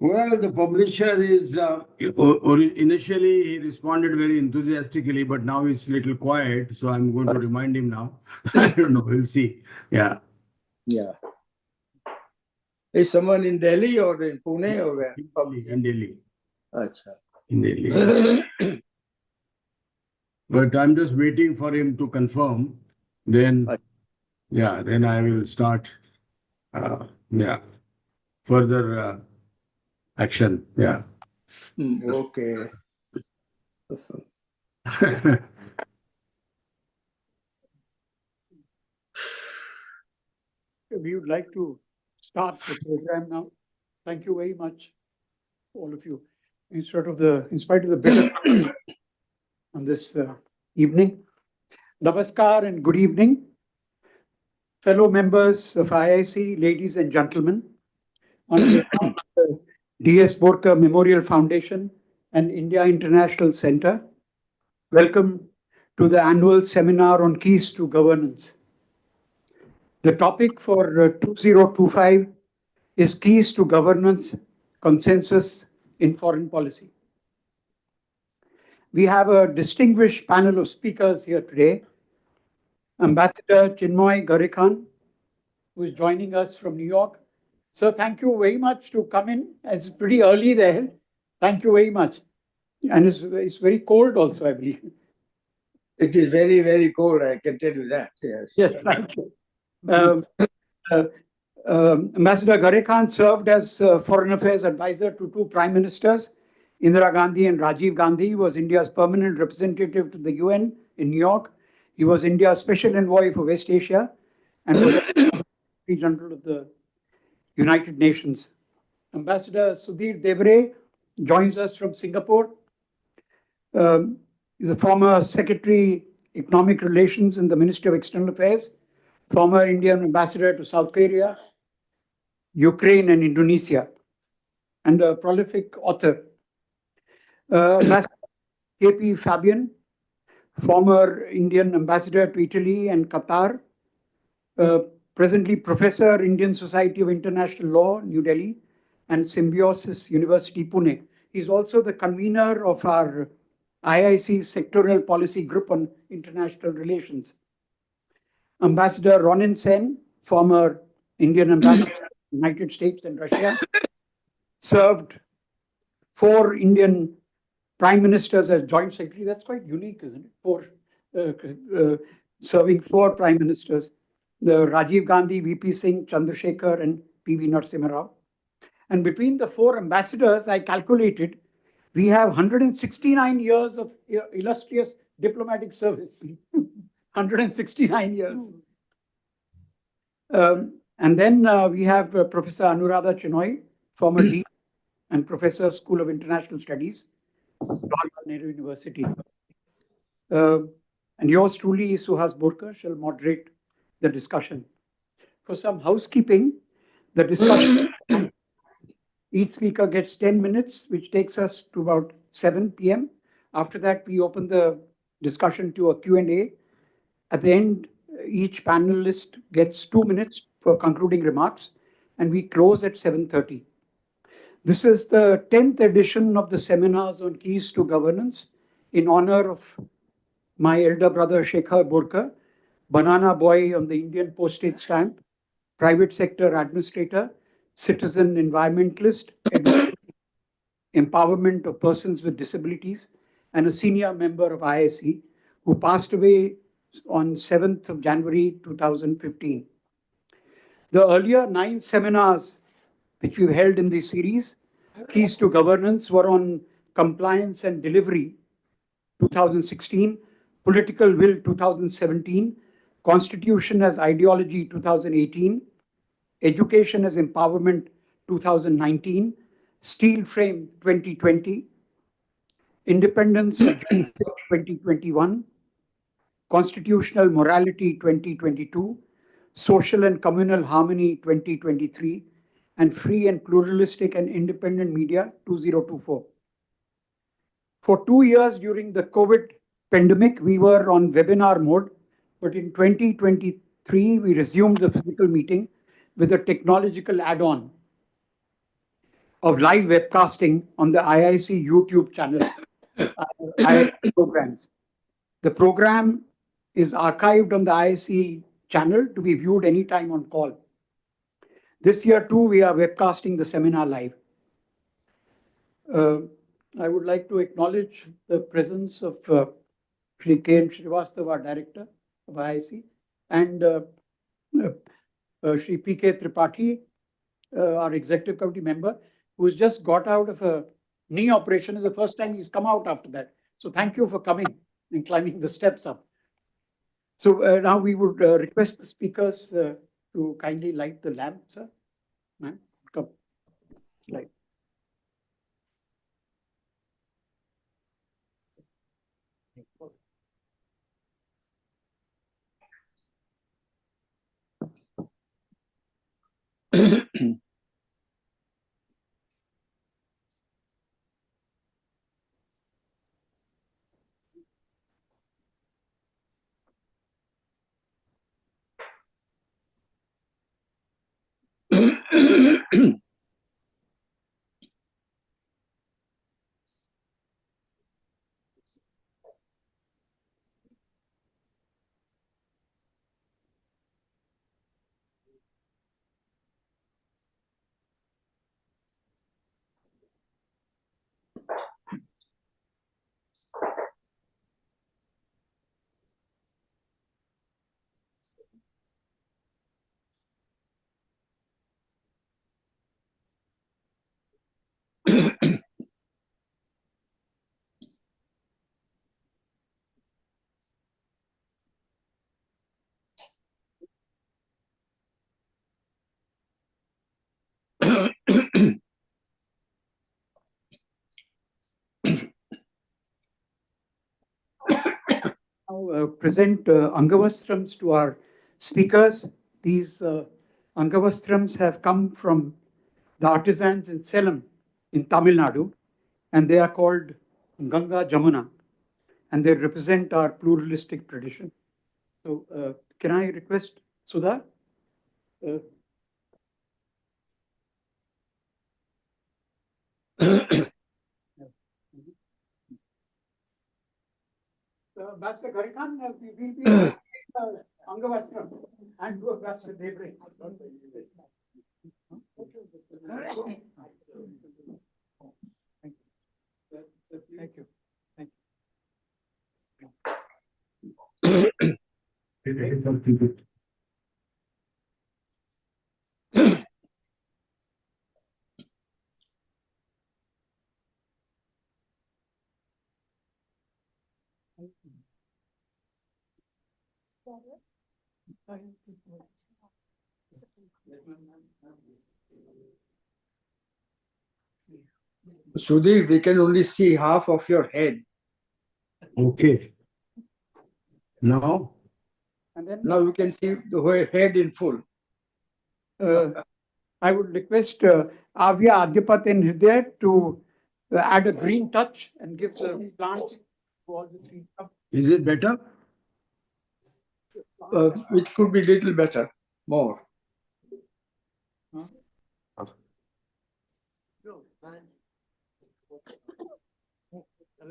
Well, the publisher is initially he responded very enthusiastically, but now he's a little quiet. So I'm going to remind him now. I don't know. We'll see. Yeah. Yeah. Is someone in Delhi or in Pune or where? In Delhi. Achha. In Delhi. But I'm just waiting for him to confirm. Then, yeah, then I will start. Yeah, further action. Yeah. Okay. We would like to start the program now. Thank you very much, all of you. In spite of the bitter on this evening. Namaskar and good evening, fellow members of IIC, ladies and gentlemen. On behalf of the D.S. Borker Memorial Foundation and India International Center, welcome to the annual seminar on keys to governance. The topic for 2025 is keys to governance, consensus in foreign policy. We have a distinguished panel of speakers here today. Ambassador Chinmoy Garekhan, who is joining us from New York. So thank you very much to come in. It's pretty early there. Thank you very much. And it's very cold also, I believe. It is very, very cold, I can tell you that. Yes. Yes, thank you. Ambassador Gharekhan served as Foreign Affairs Advisor to two Prime Ministers, Indira Gandhi and Rajiv Gandhi. He was India's permanent representative to the UN in New York. He was India's Special Envoy for West Asia and was Secretary General of the United Nations. Ambassador Sudhir Devare joins us from Singapore. He's a former Secretary Economic Relations in the Ministry of External Affairs, former Indian Ambassador to South Korea, Ukraine and Indonesia, and a prolific author. Ambassador KP Fabian, former Indian Ambassador to Italy and Qatar, presently Professor, Indian Society of International Law, New Delhi, and Symbiosis University, Pune. He's also the convener of our IIC Sectoral Policy Group on International Relations. Ambassador Ronen Sen, former Indian Ambassador to the United States and Russia, served 4 Indian Prime Ministers as Joint Secretary. That's quite unique, isn't it? Serving 4 Prime Ministers. The Rajiv Gandhi, VP Singh, Chandrasekhar, and PV Narasimha Rao. And between the 4 ambassadors, I calculated, we have 169 years of illustrious diplomatic service. 169 years. And then we have Professor Anuradha Chenoy, former Dean and Professor, School of International Studies, Jawaharlal Nehru University. And yours truly, Suhas Borker, shall moderate the discussion. For some housekeeping, the discussion, each speaker gets 10 minutes, which takes us to about 7 p.m. After that, we open the discussion to a Q&A. At the end, each panelist gets 2 minutes for concluding remarks, and we close at 7:30. This is the 10th edition of the seminars on keys to governance in honor of my elder brother, Shekhar Borker, banana boy on the Indian postage stamp, private sector administrator, citizen environmentalist, empowerment of persons with disabilities, and a senior member of IIC who passed away on 7th of January 2015. The earlier 9 seminars which we've held in this series, Keys to Governance, were on compliance and delivery 2016, political will 2017, constitution as ideology 2018, education as empowerment 2019, steel frame 2020, independence 2021, constitutional morality 2022, social and communal harmony 2023, and free and pluralistic and independent media 2024. For 2 years during the COVID pandemic, we were on webinar mode, but in 2023, we resumed the physical meeting with a technological add-on. of live webcasting on the IIC YouTube channel, IIC programs. The program is archived on the IIC channel to be viewed anytime on call. This year too, we are webcasting the seminar live. I would like to acknowledge the presence of Shri K. N. Srivastava, our director of IIC, and Shri P. K. Tripathi, our executive committee member, who's just got out of a knee operation. It's the first time he's come out after that. So thank you for coming and climbing the steps up. So now we would request the speakers to kindly light the lamp, sir. Ma'am, come. Light. Now present Angavastrams to our speakers. These Angavastrams have come from the artisans in Salem in Tamil Nadu, and they are called Ganga Jamuna, and they represent our pluralistic tradition. So can I request Sudha? Master Gharekhan will be Angavastram and do a Master Devare. Thank you. Thank you. Sudhir, we can only see half of your head. Okay. Now? And then Now you can see the whole head in full. I would request Avya Adyapat and Hridaya to add a green touch and give the plants to all the three. Is it better? It could be little better, more.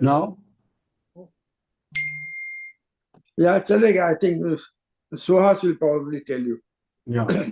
Now? Yeah, chalega, I think Suhas will probably tell you. Yeah.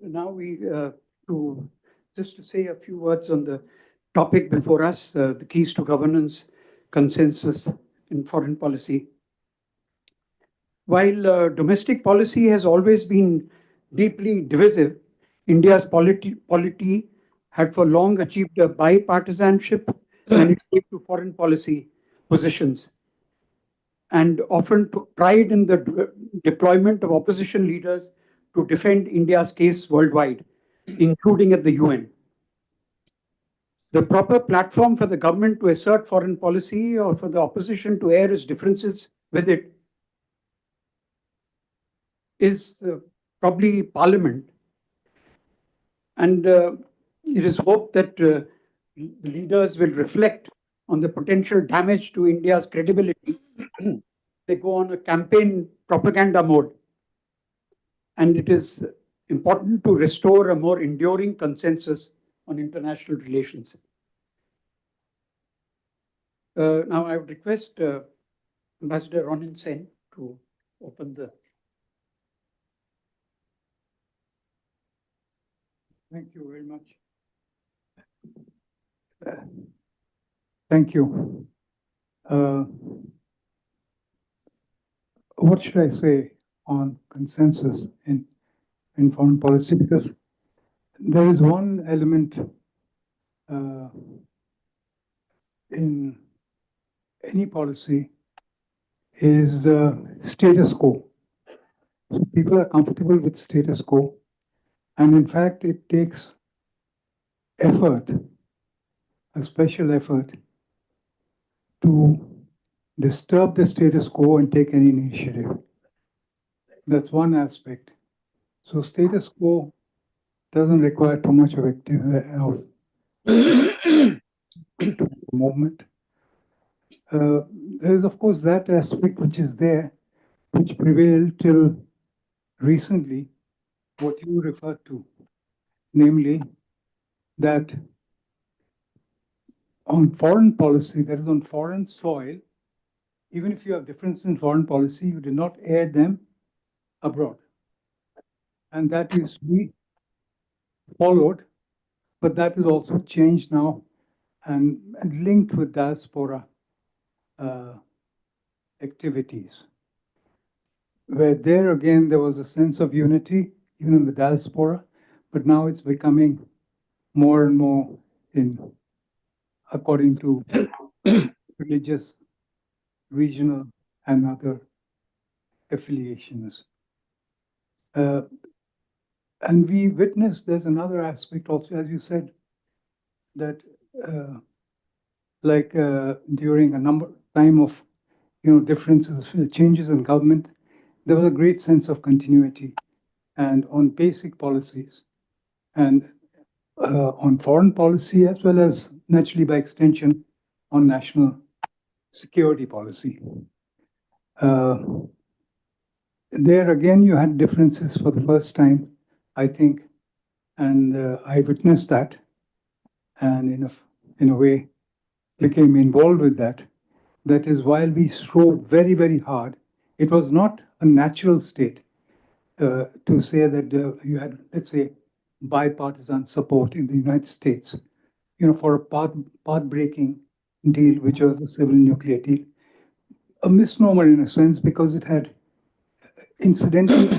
Now we just to say a few words on the topic before us, the keys to governance, consensus in foreign policy. While domestic policy has always been deeply divisive, India's polity had for long achieved a bipartisanship and it came to foreign policy positions, and often took pride in the deployment of opposition leaders to defend India's case worldwide, including at the UN. The proper platform for the government to assert foreign policy or for the opposition to air its differences with it is probably Parliament. And it is hoped that the leaders will reflect on the potential damage to India's credibility. They go on a campaign propaganda mode. And it is important to restore a more enduring consensus on international relations. Now I would request Ambassador Ronen Sen to open the. Thank you very much. Thank you. What should I say on consensus in foreign policy? Because there is one element in any policy is the status quo. So people are comfortable with status quo. And in fact, it takes effort, a special effort, to disturb the status quo and take any initiative. That's one aspect. So status quo doesn't require too much of movement. There is, of course, that aspect which is there, which prevailed till recently, what you referred to, namely that on foreign policy, that is on foreign soil, even if you have differences in foreign policy, you do not air them abroad. And that used to be followed, but that is also changed now and linked with diaspora activities. Where there again, there was a sense of unity, even in the diaspora, but now it's becoming more and more according to religious, regional, and other affiliations. And we witnessed, there's another aspect also, as you said, that during a time of differences, changes in government, there was a great sense of continuity and on basic policies and on foreign policy, as well as naturally by extension on national security policy. There again, you had differences for the first time, I think, and I witnessed that, and in a way became involved with that. That is, while we strove very, very hard, it was not a natural state to say that you had, let's say, bipartisan support in the United States, for a path-breaking deal, which was a civil nuclear deal. A misnomer in a sense, because it had incidental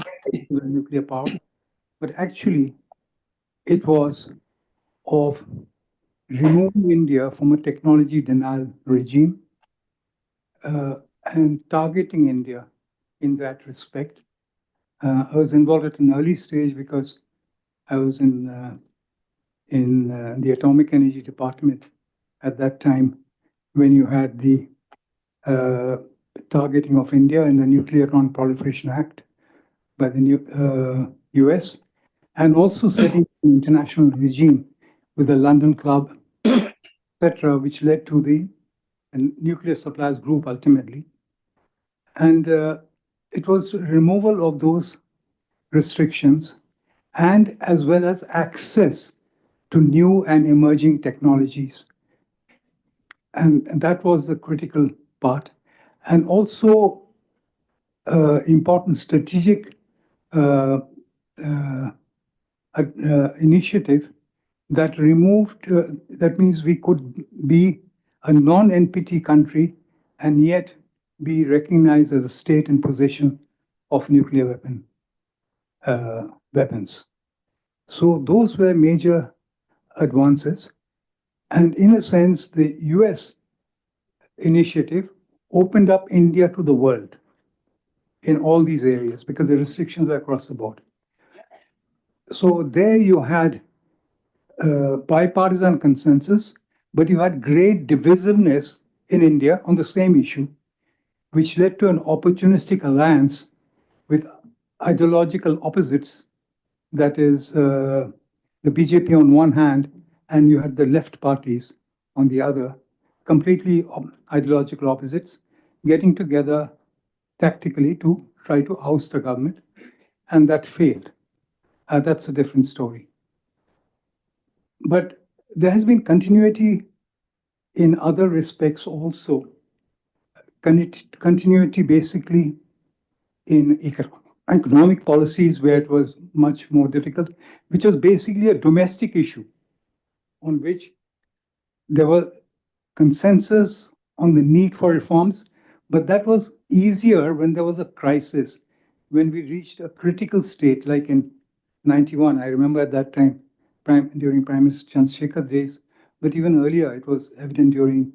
nuclear power, but actually it was of removing India from a technology denial regime and targeting India in that respect. I was involved at an early stage because I was in the Atomic Energy Department at that time, when you had the targeting of India in the Nuclear Non-Proliferation Act by the US, and also setting an international regime with the London Club, etc., which led to the Nuclear Suppliers Group ultimately. And it was removal of those restrictions, and as well as access to new and emerging technologies. And that was the critical part. And also important strategic initiative that removed, that means we could be a non-NPT country and yet be recognized as a state in possession of nuclear weapons. So those were major advances. And in a sense, the US initiative opened up India to the world in all these areas because the restrictions were across the board. So there you had bipartisan consensus, but you had great divisiveness in India on the same issue, which led to an opportunistic alliance with ideological opposites. That is, the BJP on one hand, and you had the left parties on the other, completely ideological opposites, getting together tactically to try to oust the government, and that failed. That's a different story. But there has been continuity in other respects also. Continuity basically in economic policies where it was much more difficult, which was basically a domestic issue on which there was consensus on the need for reforms, but that was easier when there was a crisis, when we reached a critical state, like in 91. I remember at that time, during Prime Minister Chandrasekhar's days, but even earlier, it was evident during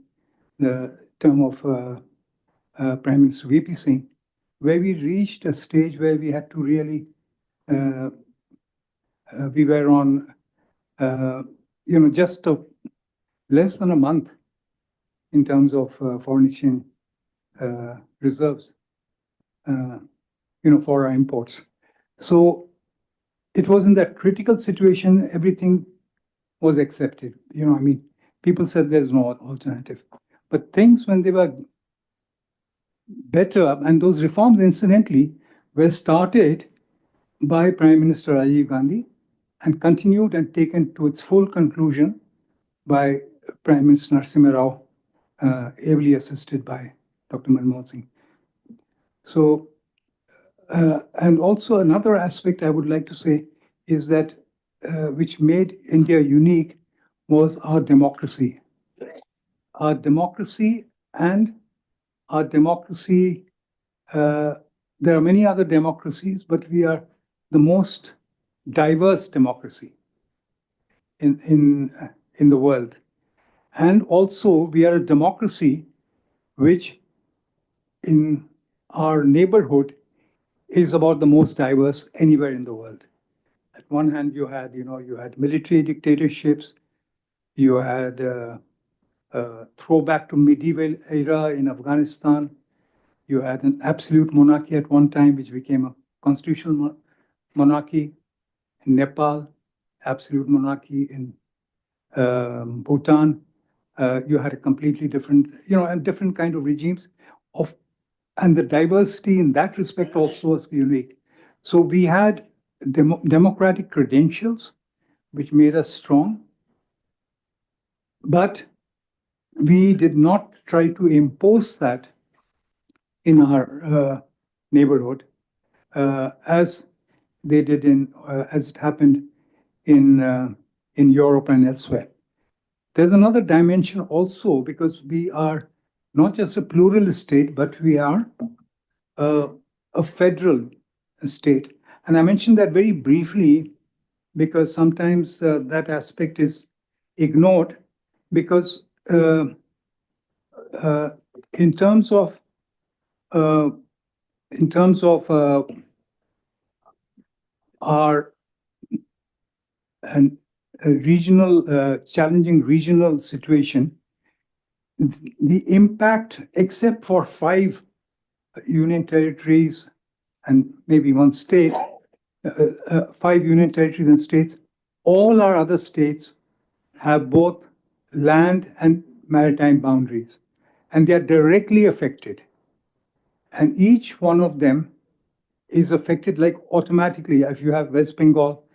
the term of Prime Minister VP Singh, where we reached a stage where we had to really, we were on, just less than a month in terms of foreign exchange reserves, for our imports. So it was in that critical situation, everything was accepted. People said there's no alternative. But things, when they were better, and those reforms, incidentally, were started by Prime Minister Rajiv Gandhi and continued and taken to its full conclusion by Prime Minister Narasimha Rao, ably assisted by Dr. Manmohan Singh. So, and also another aspect I would like to say is that which made India unique was our democracy. Our democracy and our democracy, there are many other democracies, but we are the most diverse democracy in the world. And also, we are a democracy which in our neighborhood is about the most diverse anywhere in the world. At one hand, you had military dictatorships, you had throwback to medieval era in Afghanistan, you had an absolute monarchy at one time, which became a constitutional monarchy in Nepal, absolute monarchy in Bhutan. You had a completely different, and different kind of regimes and the diversity in that respect also was unique. So we had democratic credentials, which made us strong, but we did not try to impose that in our neighborhood as they did as it happened in Europe and elsewhere. There's another dimension also, because we are not just a pluralist state, but we are a federal state. And I mentioned that very briefly because sometimes that aspect is ignored, because in terms of our regional challenging regional situation, the impact, except for 5 union territories and maybe one state, 5 union territories and states, all our other states have both land and maritime boundaries, and they are directly affected. And each one of them is affected like automatically. If you have West Bengal,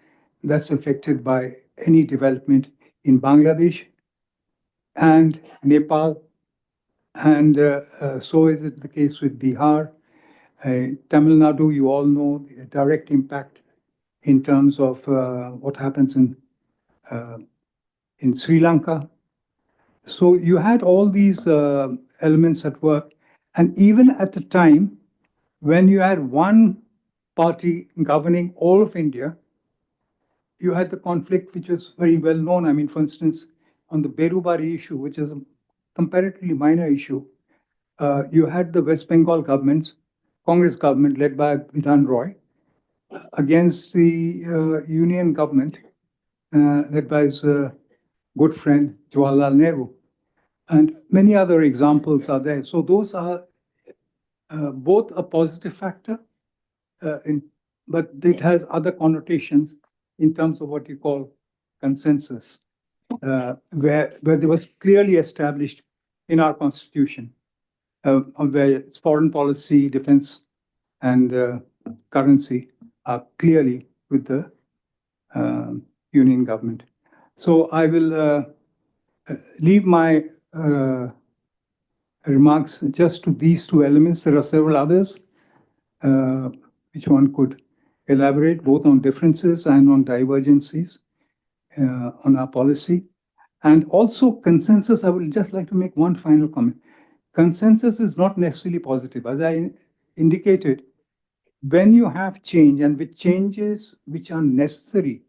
that's affected by any development in Bangladesh and Nepal. And so is it the case with Bihar. Tamil Nadu, you all know the direct impact in terms of what happens in Sri Lanka. So you had all these elements at work. And even at the time when you had one party governing all of India, you had the conflict, which was very well known. I mean, for instance, on the Berubari issue, which is a comparatively minor issue, you had the West Bengal governments, Congress government led by Vidhan Roy, against the Union government led by his good friend Jawaharlal Nehru. And many other examples are there. So those are both a positive factor, but it has other connotations in terms of what you call consensus, where there was clearly established in our constitution, where its foreign policy, defense, and currency are clearly with the Union government. So I will leave my remarks just to these two elements. There are several others which one could elaborate both on differences and on divergencies on our policy. And also consensus, I would just like to make one final comment. Consensus is not necessarily positive. As I indicated, when you have change and with changes which are necessary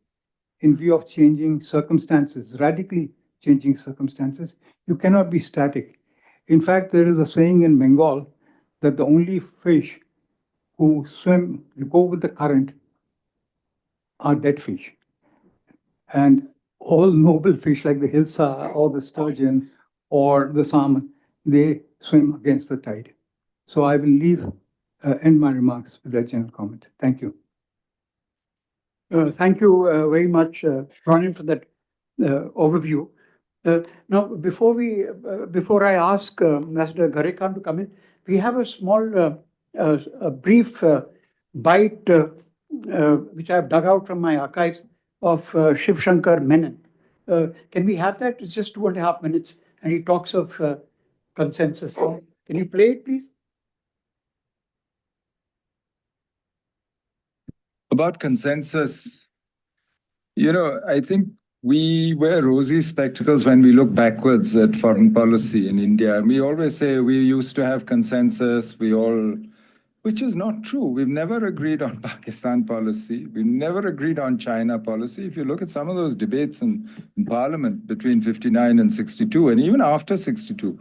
in view of changing circumstances, radically changing circumstances, you cannot be static. In fact, there is a saying in Bengal that the only fish who go with the current are dead fish. And all noble fish like the hilsa or the sturgeon or the salmon, they swim against the tide. So I will end my remarks with that general comment. Thank you. Thank you very much, Ronen, for that overview. Now, before I ask Mr. Gharekhan to come in, we have a small, a brief bite which I have dug out from my archives of Shivshankar Menon. Can we have that? It's just 2.5 minutes, and he talks of consensus. So can you play it, please? About consensus, I think we wear rosy spectacles when we look backwards at foreign policy in India. We always say we used to have consensus, which is not true. We've never agreed on Pakistan policy. We've never agreed on China policy. If you look at some of those debates in Parliament between 59 and 62, and even after 62,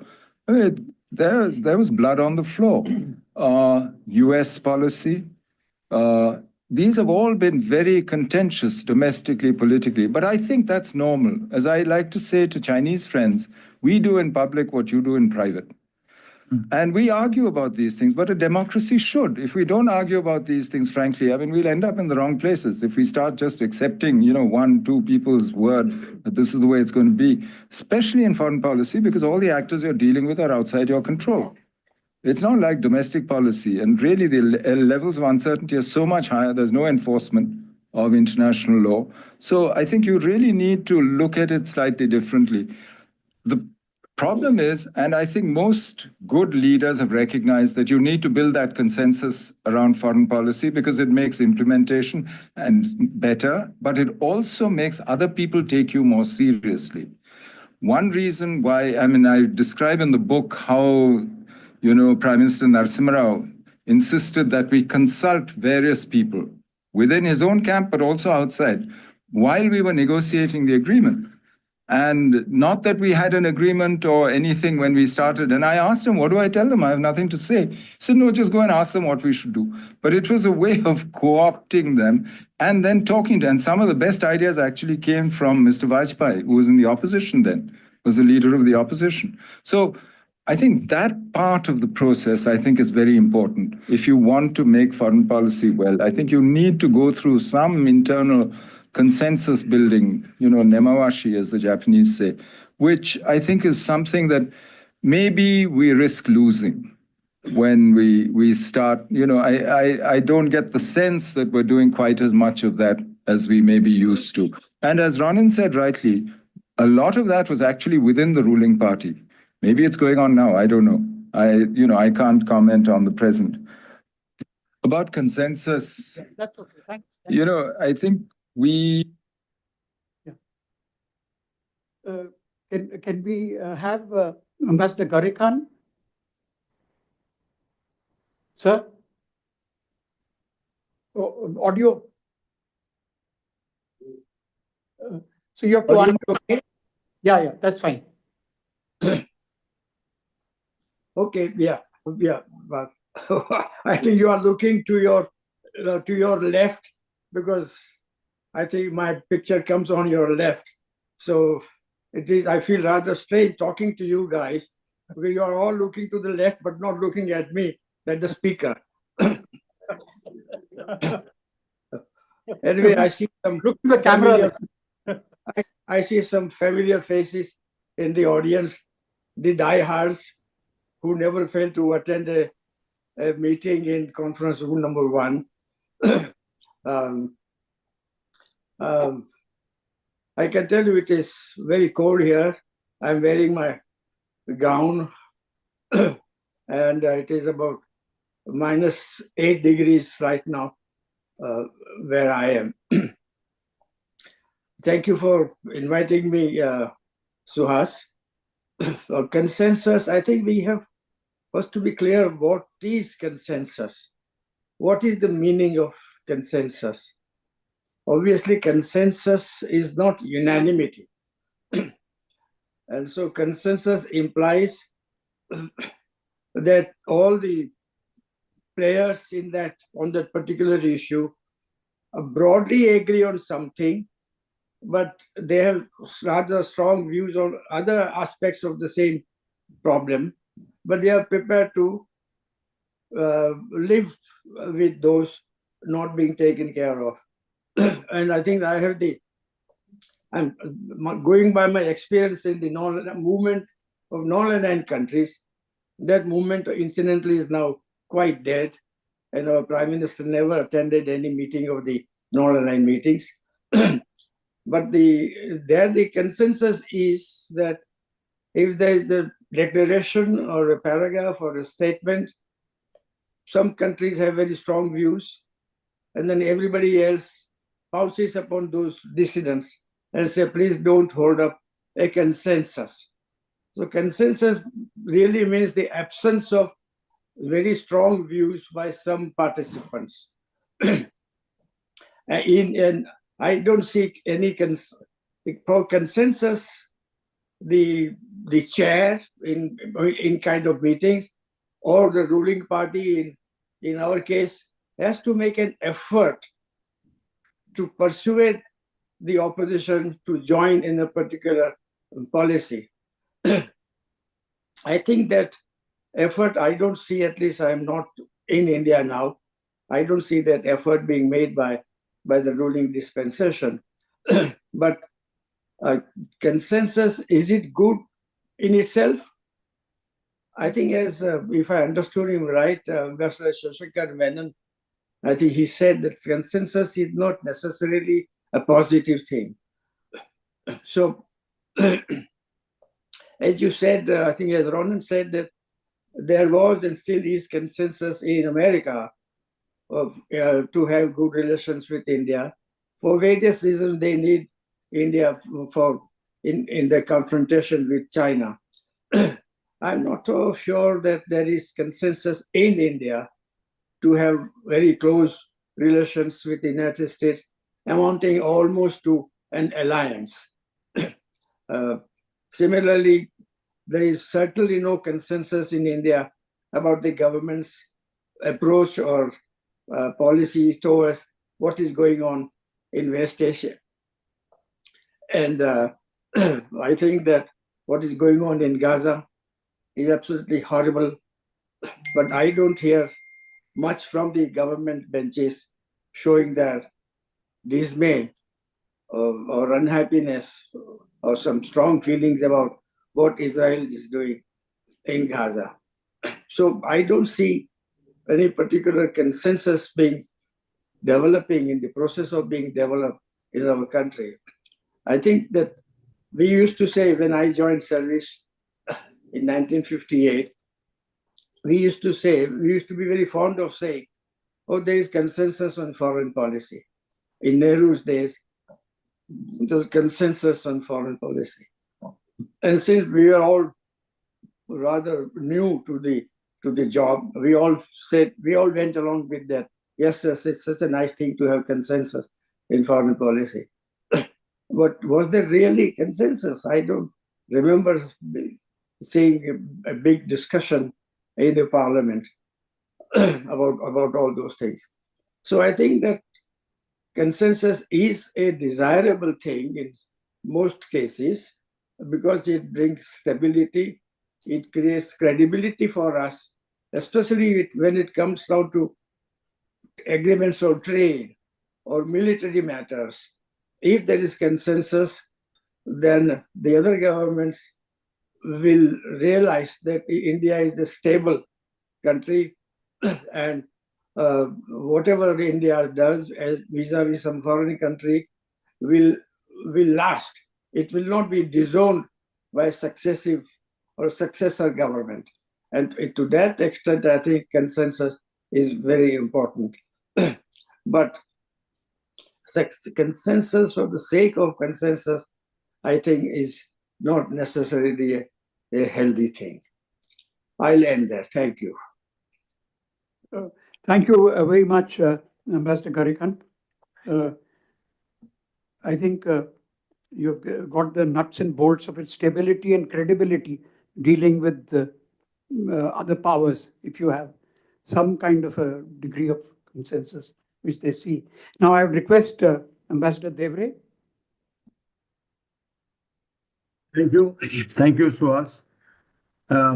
I mean, there was blood on the floor. US policy, these have all been very contentious domestically, politically, but I think that's normal. As I like to say to Chinese friends, we do in public what you do in private. And we argue about these things, but a democracy should. If we don't argue about these things, frankly, I mean, we'll end up in the wrong places. If we start just accepting, 1, 2 people's word that this is the way it's going to be, especially in foreign policy, because all the actors you're dealing with are outside your control. It's not like domestic policy, and really the levels of uncertainty are so much higher. There's no enforcement of international law. So I think you really need to look at it slightly differently. The problem is, and I think most good leaders have recognized that you need to build that consensus around foreign policy because it makes implementation and better, but it also makes other people take you more seriously. One reason why, I describe in the book how Prime Minister Narasimha Rao insisted that we consult various people within his own camp, but also outside, while we were negotiating the agreement. And not that we had an agreement or anything when we started. And I asked him, what do I tell them? I have nothing to say. He said, no, just go and ask them what we should do. But it was a way of co-opting them and then talking to them. And some of the best ideas actually came from Mr. Vajpayee, who was in the opposition then, was the leader of the opposition. So I think that part of the process, I think, is very important. If you want to make foreign policy well, I think you need to go through some internal consensus building, nemawashi, as the Japanese say, which I think is something that maybe we risk losing when we start. I don't get the sense that we're doing quite as much of that as we may be used to. And as Ronen said rightly, a lot of that was actually within the ruling party. Maybe it's going on now, I don't know. I can't comment on the present. About consensus, That's okay. Thank you. I think we... Can we have Ambassador Gharekhan? Sir? Audio? So you have to... Okay. Yeah, that's fine. Okay, yeah. But I think you are looking to your left because I think my picture comes on your left. So it is, I feel rather strange talking to you guys, because you are all looking to the left, but not looking at me, that the speaker. Anyway, I see some Look to the camera. I see some familiar faces in the audience, the diehards who never fail to attend a meeting in conference room number 1. I can tell you it is very cold here. I'm wearing my gown and it is about -8 degrees right now where I am. Thank you for inviting me, Suhas. For consensus, I think we have first to be clear what is consensus. What is the meaning of consensus? Obviously, consensus is not unanimity. And so consensus implies that all the players in that, on that particular issue, broadly agree on something, but they have rather strong views on other aspects of the same problem, but they are prepared to live with those not being taken care of. And I think I have I'm going by my experience in the movement of non-aligned countries. That movement, incidentally, is now quite dead, and our Prime Minister never attended any meeting of the non-aligned meetings. But the consensus is that if there is the declaration or a paragraph or a statement, some countries have very strong views, and then everybody else pounces upon those dissidents and say, please don't hold up a consensus. So consensus really means the absence of very strong views by some participants. And I don't see any for consensus. The chair in kind of meetings, or the ruling party in our case, has to make an effort to persuade the opposition to join in a particular policy. I think that effort, I don't see, at least I'm not in India now, I don't see that effort being made by the ruling dispensation. But consensus, is it good in itself? I think, as if I understood him right, Ambassador Shivshankar Menon, I think he said that consensus is not necessarily a positive thing. So, as you said, I think as Ronen said, that there was and still is consensus in America of to have good relations with India. For various reasons, they need India in the confrontation with China. I'm not so sure that there is consensus in India to have very close relations with the United States, amounting almost to an alliance. Similarly, there is certainly no consensus in India about the government's approach or policy towards what is going on in West Asia. And I think that what is going on in Gaza is absolutely horrible, but I don't hear much from the government benches showing their dismay or unhappiness or some strong feelings about what Israel is doing in Gaza. So I don't see any particular consensus developing in the process of being developed in our country. I think that we used to say, when I joined service in 1958, we used to be very fond of saying, oh, there is consensus on foreign policy. In Nehru's days, there was consensus on foreign policy. And since we were all rather new to the job, we all went along with that. Yes, it's such a nice thing to have consensus in foreign policy. But was there really consensus? I don't remember seeing a big discussion in the parliament about all those things. So I think that consensus is a desirable thing in most cases because it brings stability, it creates credibility for us, especially when it comes down to agreements of trade or military matters. If there is consensus, then the other governments will realize that India is a stable country and whatever India does vis-a-vis some foreign country will last. It will not be disowned by successive or successor government. And to that extent, I think consensus is very important. But consensus for the sake of consensus, I think, is not necessarily a healthy thing. I'll end there. Thank you. Thank you very much, Ambassador Gharekhan. I think you've got the nuts and bolts of its stability and credibility dealing with the other powers, if you have some kind of a degree of consensus which they see. Now I would request Ambassador Devare. Thank you. Thank you, Suhas.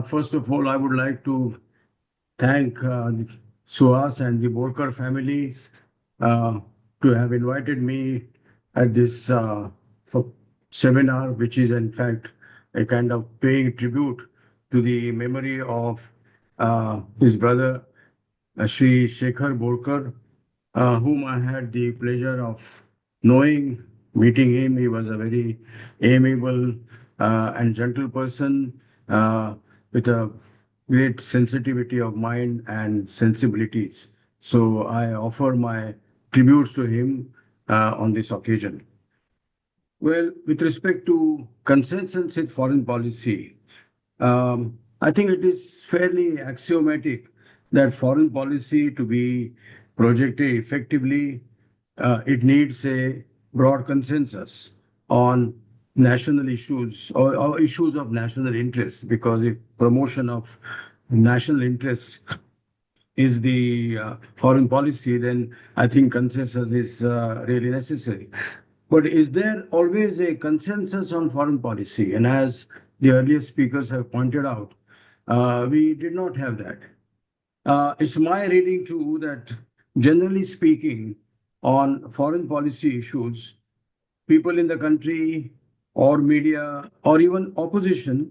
First of all, I would like to thank Suhas and the Borker family to have invited me at this seminar, which is in fact a kind of paying tribute to the memory of his brother, Shri Shekhar Borker, whom I had the pleasure of knowing, meeting him. He was a very amiable and gentle person with a great sensitivity of mind and sensibilities. So I offer my tributes to him on this occasion. Well, with respect to consensus in foreign policy, I think it is fairly axiomatic that foreign policy to be projected effectively, it needs a broad consensus on national issues or issues of national interest, because if promotion of national interest is the foreign policy, then I think consensus is really necessary. But is there always a consensus on foreign policy? And as the earlier speakers have pointed out, we did not have that. It's my reading too that generally speaking, on foreign policy issues, people in the country or media or even opposition,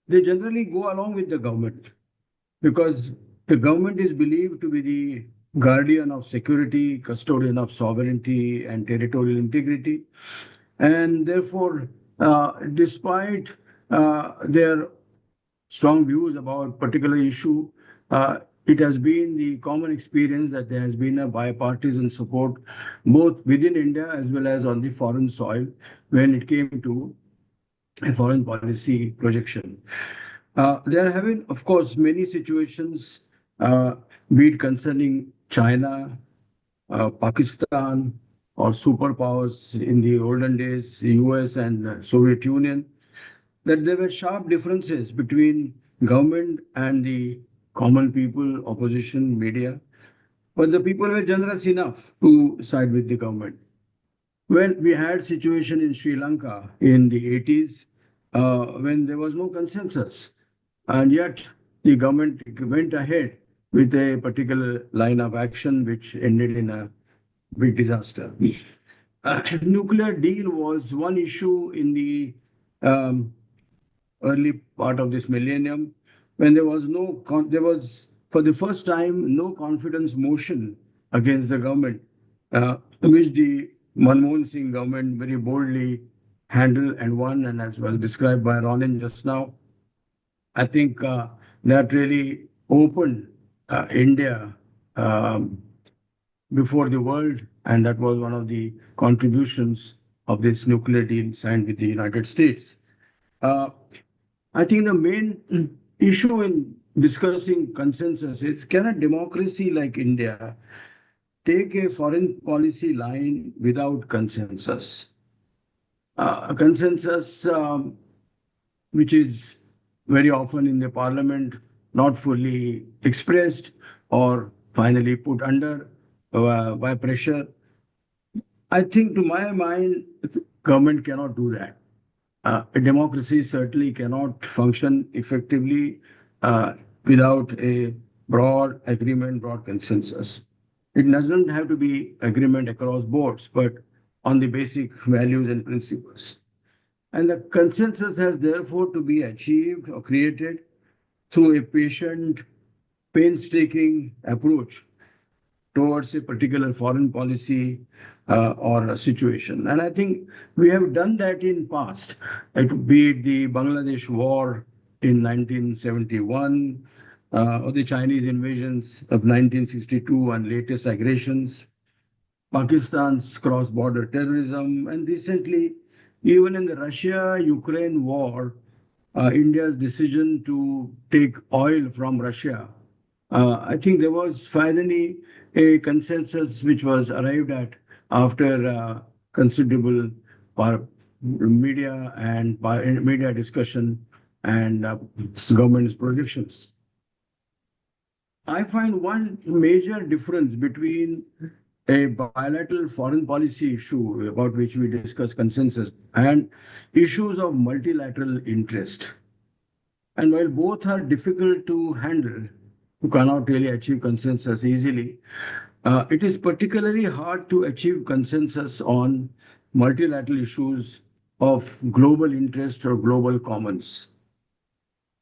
they generally go along with the government because the government is believed to be the guardian of security, custodian of sovereignty and territorial integrity. And therefore, despite their strong views about particular issue, it has been the common experience that there has been a bipartisan support both within India as well as on the foreign soil when it came to a foreign policy projection. There have been, of course, many situations, be it concerning China, Pakistan, or superpowers in the olden days, the US and Soviet Union, that there were sharp differences between government and the common people, opposition, media. But the people were generous enough to side with the government. When we had situation in Sri Lanka in the 80s, when there was no consensus, and yet the government went ahead with a particular line of action which ended in a big disaster. Nuclear deal was one issue in the early part of this millennium when there was for the first time no confidence motion against the government, which the Manmohan Singh government very boldly handled and won, and as was described by Ronen just now. I think that really opened India before the world, and that was one of the contributions of this nuclear deal signed with the United States. I think the main issue in discussing consensus is, can a democracy like India take a foreign policy line without consensus? A consensus which is very often in the parliament not fully expressed or finally put under by pressure. I think, to my mind, government cannot do that. A democracy certainly cannot function effectively without a broad agreement, broad consensus. It doesn't have to be agreement across boards, but on the basic values and principles. And the consensus has therefore to be achieved or created through a patient, painstaking approach towards a particular foreign policy or a situation. And I think we have done that in past, be it the Bangladesh war in 1971, or the Chinese invasions of 1962 and latest aggressions, Pakistan's cross-border terrorism, and recently, even in the Russia-Ukraine war, India's decision to take oil from Russia. I think there was finally a consensus which was arrived at after considerable media and media discussion and government's projections. I find one major difference between a bilateral foreign policy issue about which we discuss consensus and issues of multilateral interest. And while both are difficult to handle, you cannot really achieve consensus easily, it is particularly hard to achieve consensus on multilateral issues of global interest or global commons.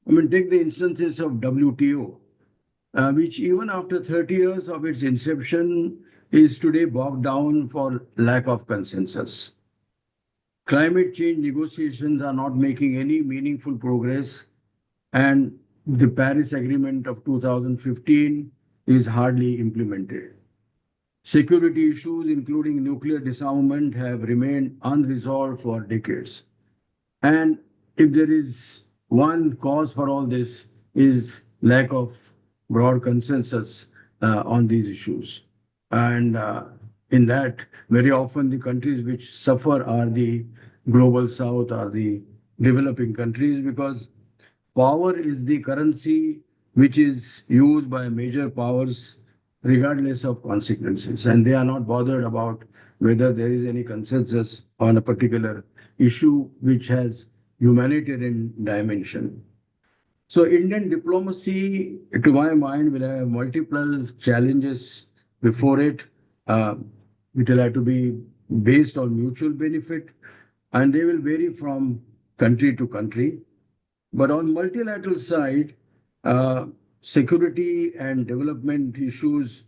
I mean, take the instances of WTO, which even after 30 years of its inception is today bogged down for lack of consensus. Climate change negotiations are not making any meaningful progress, and the Paris Agreement of 2015 is hardly implemented. Security issues, including nuclear disarmament, have remained unresolved for decades. And if there is one cause for all this, is lack of broad consensus on these issues. And in that, very often the countries which suffer are the global south or the developing countries, because power is the currency which is used by major powers regardless of consequences. And they are not bothered about whether there is any consensus on a particular issue which has humanitarian dimension. So Indian diplomacy, to my mind, will have multiple challenges before it. It will have to be based on mutual benefit, and they will vary from country to country. But on multilateral side, security and development issues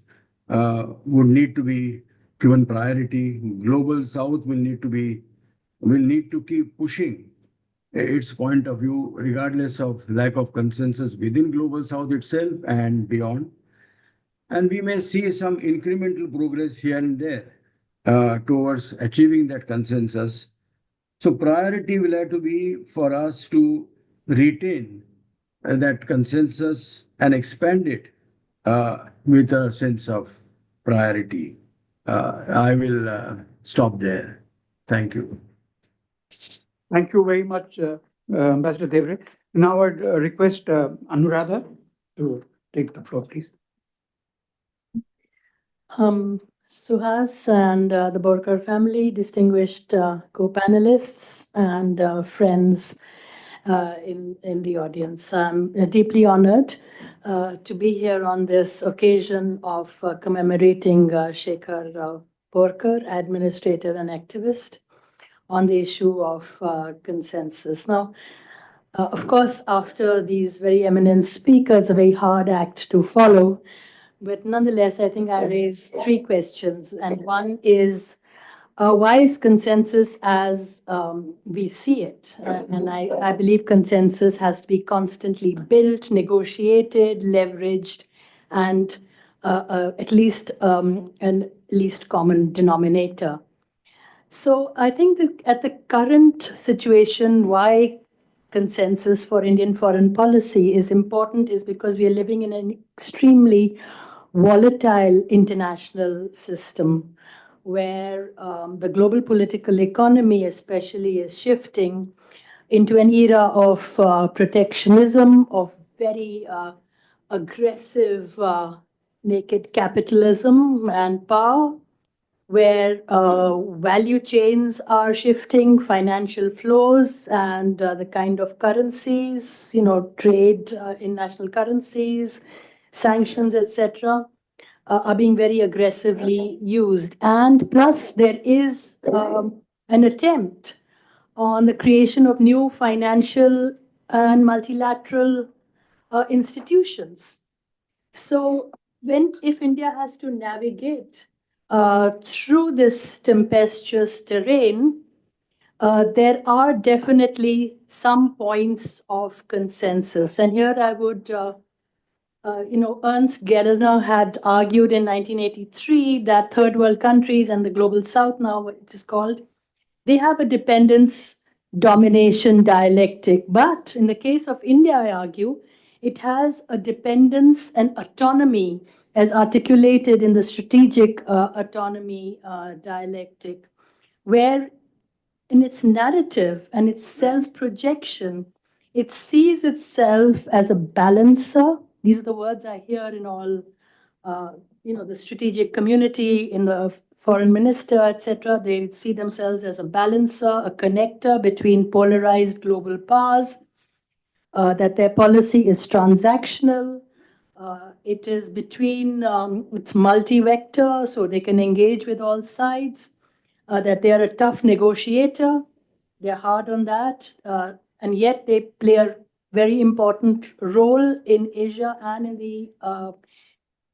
would need to be given priority. Global South will need to keep pushing its point of view, regardless of lack of consensus within Global South itself and beyond. And we may see some incremental progress here and there towards achieving that consensus. So priority will have to be for us to retain that consensus and expand it with a sense of priority. I will stop there. Thank you. Thank you very much, Ambassador Devare. Now I'd request Anuradha to take the floor, please. Suhas and the Borker family, distinguished co-panelists and friends in the audience. I'm deeply honored to be here on this occasion of commemorating Shekhar Borker, administrator and activist, on the issue of consensus. Now, of course, after these very eminent speakers, a very hard act to follow, but nonetheless, I think I raise three questions. And one is, why is consensus as we see it? And I believe consensus has to be constantly built, negotiated, leveraged, and at least an least common denominator. So I think that at the current situation, why consensus for Indian foreign policy is important is because we are living in an extremely volatile international system where the global political economy especially is shifting into an era of protectionism, of very aggressive naked capitalism and power, where value chains are shifting, financial flows, and the kind of currencies, trade in national currencies, sanctions, etc., are being very aggressively used. And plus, there is an attempt on the creation of new financial and multilateral institutions. So if India has to navigate through this tempestuous terrain, there are definitely some points of consensus. And here I would, Ernst Gellner had argued in 1983 that third world countries and the global south, now what it is called, they have a dependence domination dialectic. But in the case of India, I argue, it has a dependence and autonomy as articulated in the strategic autonomy dialectic, where in its narrative and its self-projection, it sees itself as a balancer. These are the words I hear in all, the strategic community, in the foreign minister, etc. They see themselves as a balancer, a connector between polarized global powers, that their policy is transactional. It is between, it's multi-vector, so they can engage with all sides, that they are a tough negotiator. They're hard on that. And yet they play a very important role in Asia and in the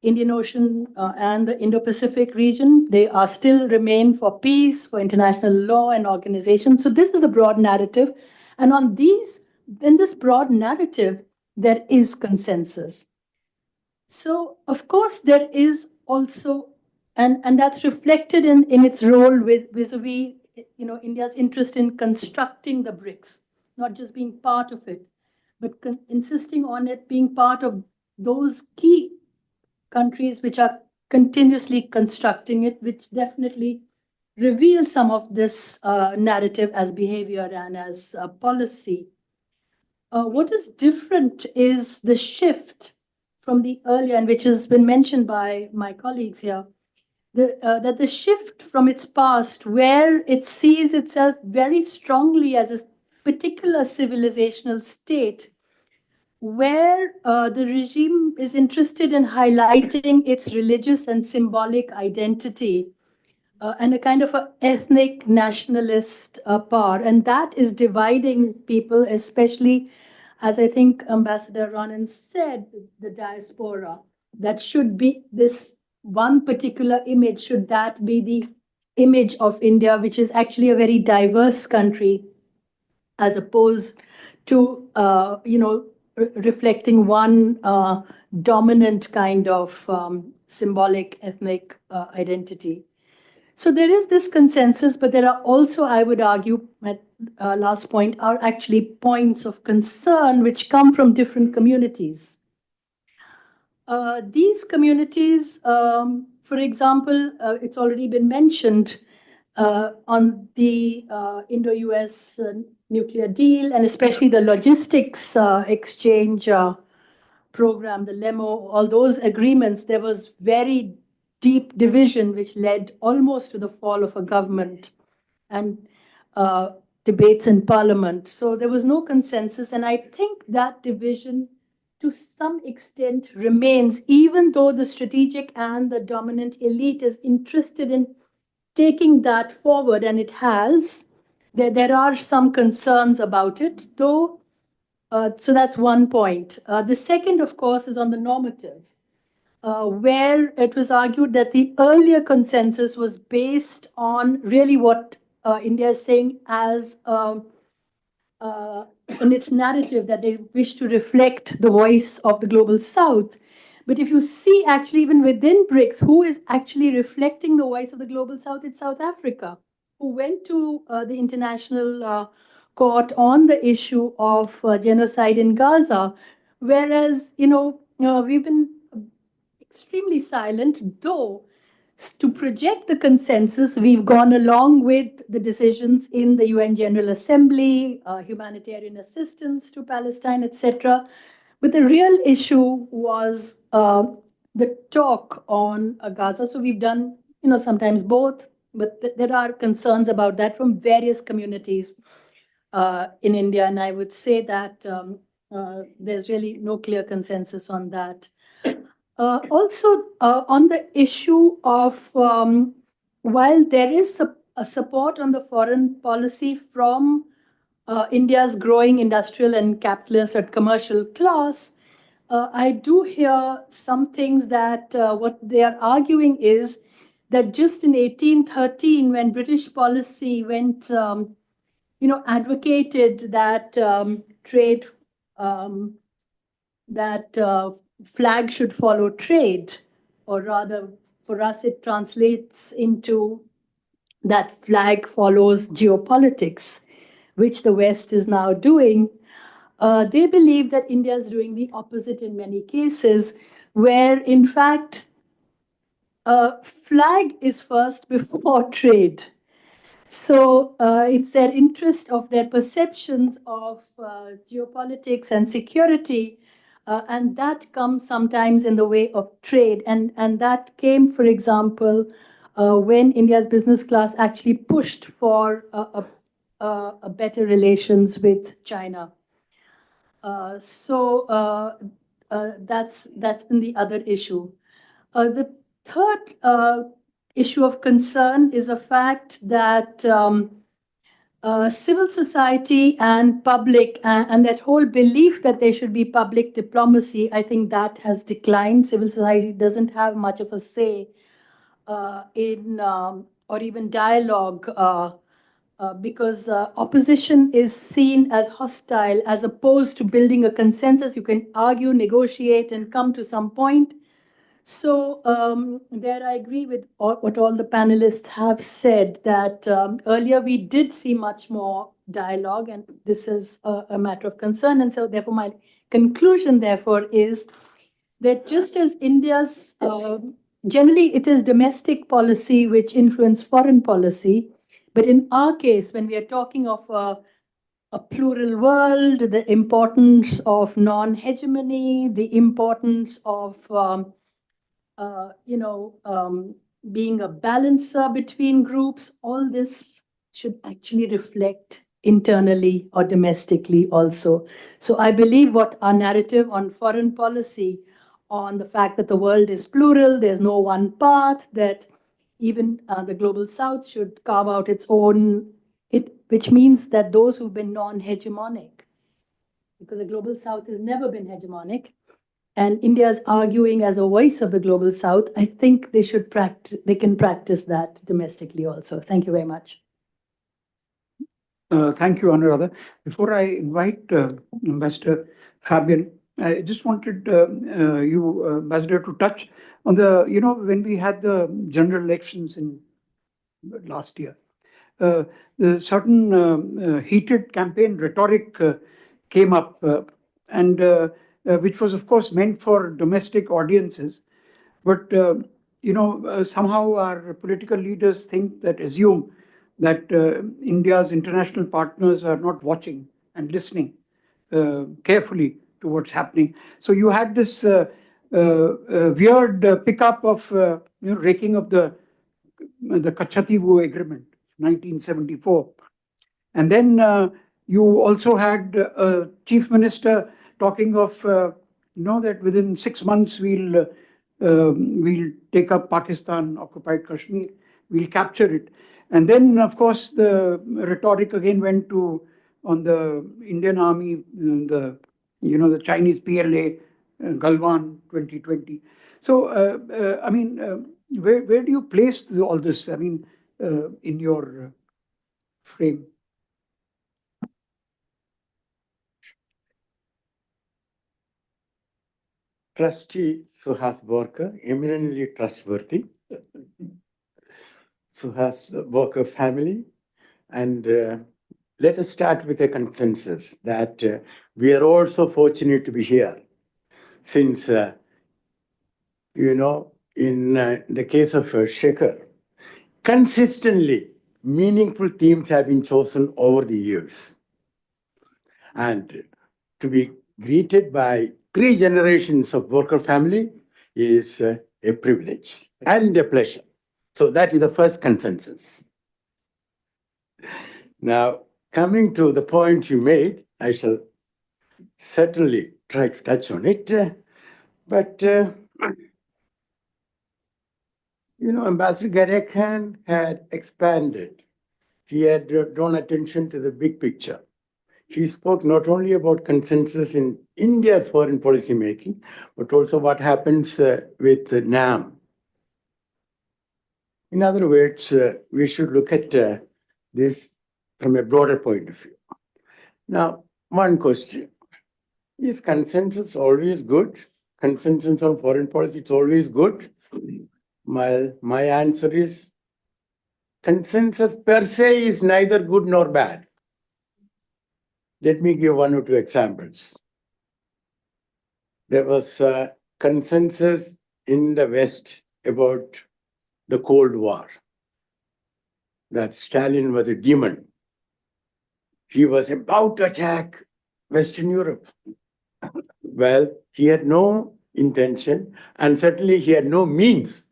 Indian Ocean and the Indo-Pacific region. They are still remain for peace, for international law and organization. So this is the broad narrative. And in this broad narrative, there is consensus. So of course there is also, and that's reflected in its role with vis-a-vis, India's interest in constructing the BRICS, not just being part of it, but insisting on it being part of those key countries which are continuously constructing it, which definitely reveals some of this narrative as behavior and as policy. What is different is the shift from the earlier, and which has been mentioned by my colleagues here, that the shift from its past, where it sees itself very strongly as a particular civilizational state, where the regime is interested in highlighting its religious and symbolic identity and a kind of an ethnic nationalist power. And that is dividing people, especially, as I think Ambassador Ronen said, the diaspora. That should be this one particular image, should that be the image of India, which is actually a very diverse country, as opposed to, reflecting one dominant kind of symbolic ethnic identity. So there is this consensus, but there are also, I would argue, my last point, are actually points of concern which come from different communities. These communities, for example, it's already been mentioned on the Indo-US nuclear deal, and especially the logistics exchange program, the LEMO, all those agreements, there was very deep division which led almost to the fall of a government and debates in parliament. So there was no consensus, and I think that division to some extent remains, even though the strategic and the dominant elite is interested in taking that forward, and it has. There are some concerns about it, though. So that's one point. The second, of course, is on the normative, where it was argued that the earlier consensus was based on really what India is saying as in its narrative, that they wish to reflect the voice of the global south. But if you see actually even within BRICS, who is actually reflecting the voice of the global south, it's South Africa, who went to the international court on the issue of genocide in Gaza. Whereas, we've been extremely silent, though to project the consensus, we've gone along with the decisions in the UN General Assembly, humanitarian assistance to Palestine, etc. But the real issue was the talk on Gaza. So we've done sometimes both, but there are concerns about that from various communities in India. And I would say that there's really no clear consensus on that. Also, on the issue of while there is a support on the foreign policy from India's growing industrial and capitalist and commercial class, I do hear some things that what they are arguing is that just in 1813, when British policy went, advocated that trade, that flag should follow trade, or rather, for us, it translates into that flag follows geopolitics, which the West is now doing. They believe that India is doing the opposite in many cases, where in fact, flag is first before trade. So it's their interest of their perceptions of geopolitics and security, and that comes sometimes in the way of trade. And that came, for example, when India's business class actually pushed for a better relations with China. So that's been the other issue. The third issue of concern is the fact that civil society and public and that whole belief that there should be public diplomacy, I think that has declined. Civil society doesn't have much of a say in or even dialogue because opposition is seen as hostile as opposed to building a consensus. You can argue, negotiate, and come to some point. So there I agree with what all the panelists have said, that earlier we did see much more dialogue, and this is a matter of concern. And so therefore my conclusion therefore is that just as India's, generally it is domestic policy which influence foreign policy, but in our case, when we are talking of a plural world, the importance of non-hegemony, the importance of being a balancer between groups, all this should actually reflect internally or domestically also. So I believe what our narrative on foreign policy, on the fact that the world is plural, there's no one path, that even the global south should carve out its own, which means that those who've been non-hegemonic, because the global south has never been hegemonic, and India is arguing as a voice of the global south, I think they can practice that domestically also. Thank you very much. Thank you, Anuradha. Before I invite Ambassador Fabian, I just wanted you, Ambassador, to touch on the, when we had the general elections in last year, the certain heated campaign rhetoric came up, and which was, of course, meant for domestic audiences. But, somehow our political leaders assume that India's international partners are not watching and listening carefully to what's happening. So you had this weird pickup of raking of the Kachativu Agreement, 1974. And then you also had a chief minister talking of, that within 6 months we'll take up Pakistan, occupied Kashmir, we'll capture it. And then, of course, the rhetoric again went on the Indian Army, the Chinese PLA, Galwan 2020. So, where do you place all this? In your frame? Trustee Suhas Borker, eminently trustworthy. Suhas Borker family. And let us start with a consensus that we are also fortunate to be here. Since, in the case of Shekhar, consistently meaningful themes have been chosen over the years. And to be greeted by 3 generations of Borker family is a privilege and a pleasure. So that is the first consensus. Now, coming to the point you made, I shall certainly try to touch on it. But, Ambassador Gharekhan had expanded. He had drawn attention to the big picture. He spoke not only about consensus in India's foreign policy making, but also what happens with NAM. In other words, we should look at this from a broader point of view. Now, one question. Is consensus always good? Consensus on foreign policy is always good? My answer is consensus per se is neither good nor bad. Let me give one or two examples. There was consensus in the West about the Cold War, that Stalin was a demon. He was about to attack Western Europe. Well, he had no intention, and certainly he had no means.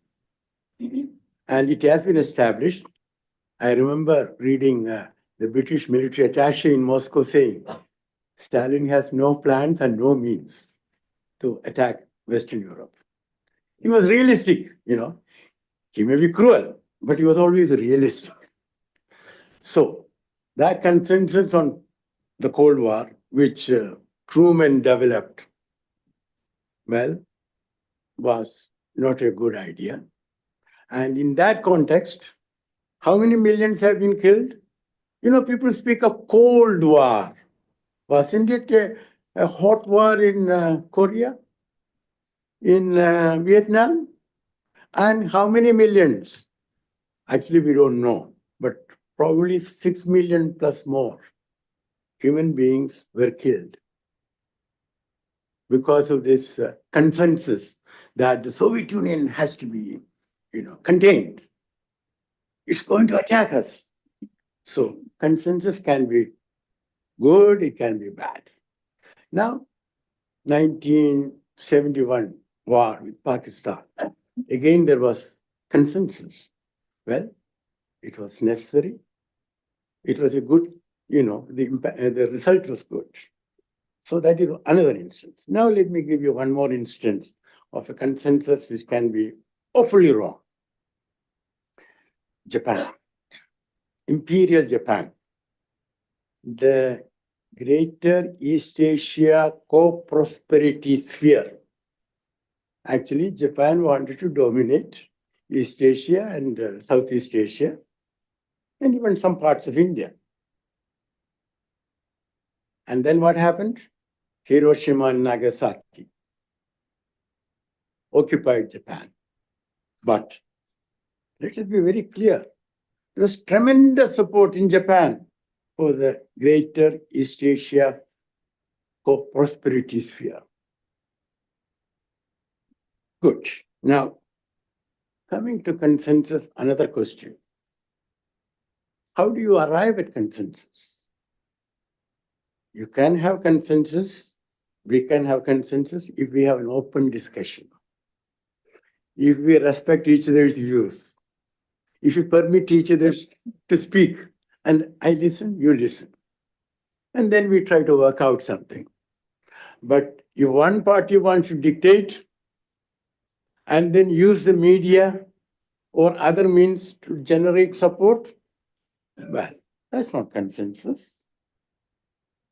And it has been established. I remember reading the British military attaché in Moscow saying, Stalin has no plans and no means to attack Western Europe. He was realistic, He may be cruel, but he was always realistic. So that consensus on the Cold War, which Truman developed, well, was not a good idea. And in that context, how many millions have been killed? People speak of Cold War. Wasn't it a hot war in Korea, in Vietnam? And how many millions? Actually, we don't know, but probably 6 million plus more human beings were killed because of this consensus that the Soviet Union has to be, contained. It's going to attack us. So consensus can be good, it can be bad. Now, 1971 war with Pakistan. Again, there was consensus. Well, it was necessary. It was a good, the result was good. So that is another instance. Now let me give you one more instance of a consensus which can be awfully wrong. Japan, Imperial Japan, the Greater East Asia co-prosperity sphere. Actually, Japan wanted to dominate East Asia and Southeast Asia, and even some parts of India. And then what happened? Hiroshima and Nagasaki occupied Japan. But let us be very clear. There was tremendous support in Japan for the Greater East Asia co-prosperity sphere. Good. Now, coming to consensus, another question. How do you arrive at consensus? You can have consensus, we can have consensus if we have an open discussion. If we respect each other's views. If you permit each other to speak, and I listen, you listen. And then we try to work out something. But if one party wants to dictate and then use the media or other means to generate support, well, that's not consensus.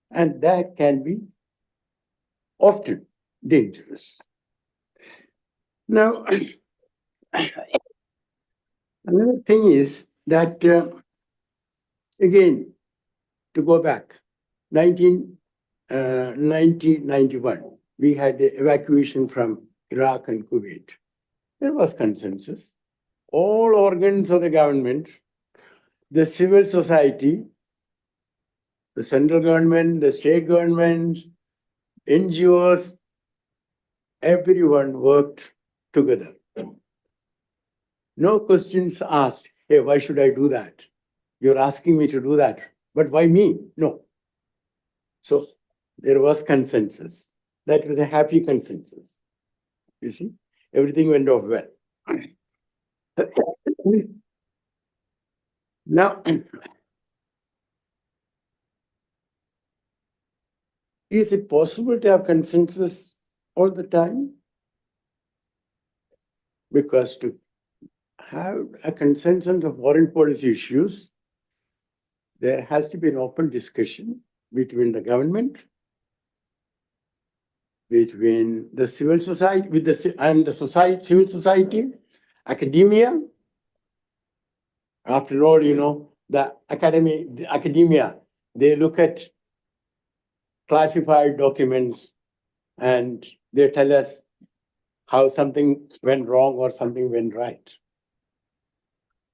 And that can be often dangerous. Now, another thing is that, again, to go back, 1991, we had the evacuation from Iraq and Kuwait. There was consensus. All organs of the government, the civil society, the central government, the state governments, NGOs, everyone worked together. No questions asked, hey, why should I do that? You're asking me to do that, but why me? No. So there was consensus. That was a happy consensus. You see, everything went off well. Now, is it possible to have consensus all the time? Because to have a consensus of foreign policy issues, there has to be an open discussion between the government, between the civil society, civil society, academia. After all, the academia, they look at classified documents and they tell us how something went wrong or something went right,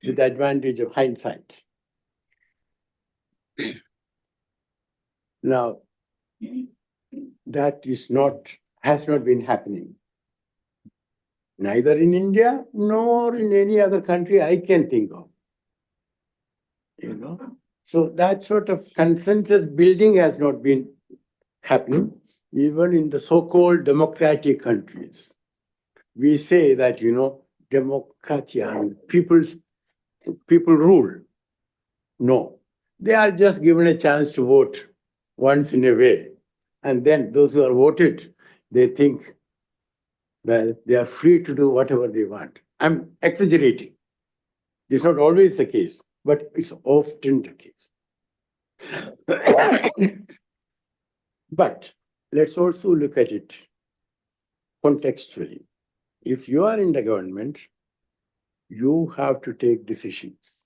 with the advantage of hindsight. Now, that has not been happening, neither in India nor in any other country I can think of. So that sort of consensus building has not been happening, even in the so-called democratic countries. We say that, democratia, people rule. No, they are just given a chance to vote once in a way. And then those who are voted, they think, well, they are free to do whatever they want. I'm exaggerating. It's not always the case, but it's often the case. But let's also look at it contextually. If you are in the government, you have to take decisions.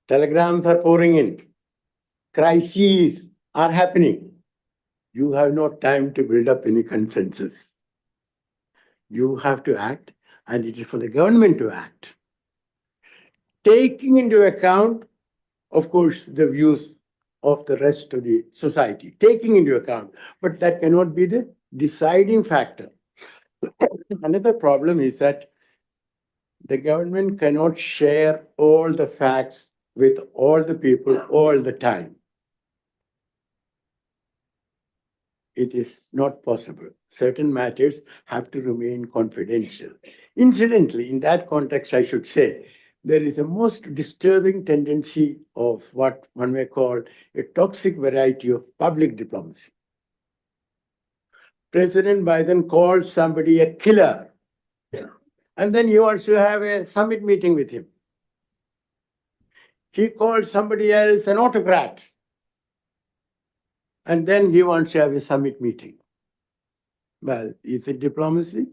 Telegrams are pouring in. Crises are happening. You have no time to build up any consensus. You have to act, and it is for the government to act, taking into account, of course, the views of the rest of the society, taking into account, but that cannot be the deciding factor. Another problem is that the government cannot share all the facts with all the people all the time. It is not possible. Certain matters have to remain confidential. Incidentally, in that context, I should say, there is a most disturbing tendency of what one may call a toxic variety of public diplomacy. President Biden called somebody a killer, and then he wants to have a summit meeting with him. He called somebody else an autocrat, and then he wants to have a summit meeting. Well, is it diplomacy?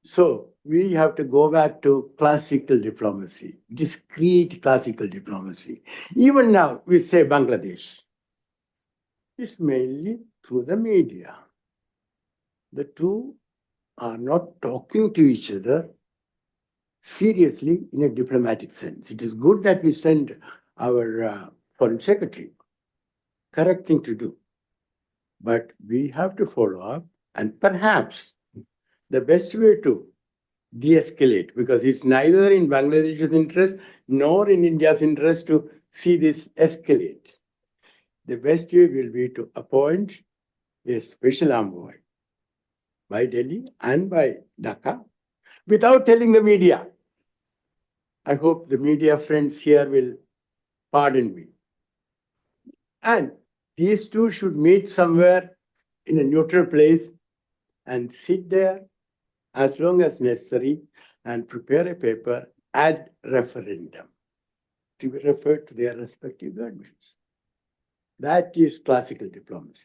So we have to go back to classical diplomacy, discrete classical diplomacy. Even now, we say Bangladesh. It's mainly through the media. The two are not talking to each other seriously in a diplomatic sense. It is good that we send our foreign secretary. Correct thing to do. But we have to follow up, and perhaps the best way to de-escalate, because it's neither in Bangladesh's interest nor in India's interest to see this escalate. The best way will be to appoint a special envoy by Delhi and by Dhaka without telling the media. I hope the media friends here will pardon me. And these two should meet somewhere in a neutral place and sit there as long as necessary and prepare a paper ad referendum to be referred to their respective governments. That is classical diplomacy,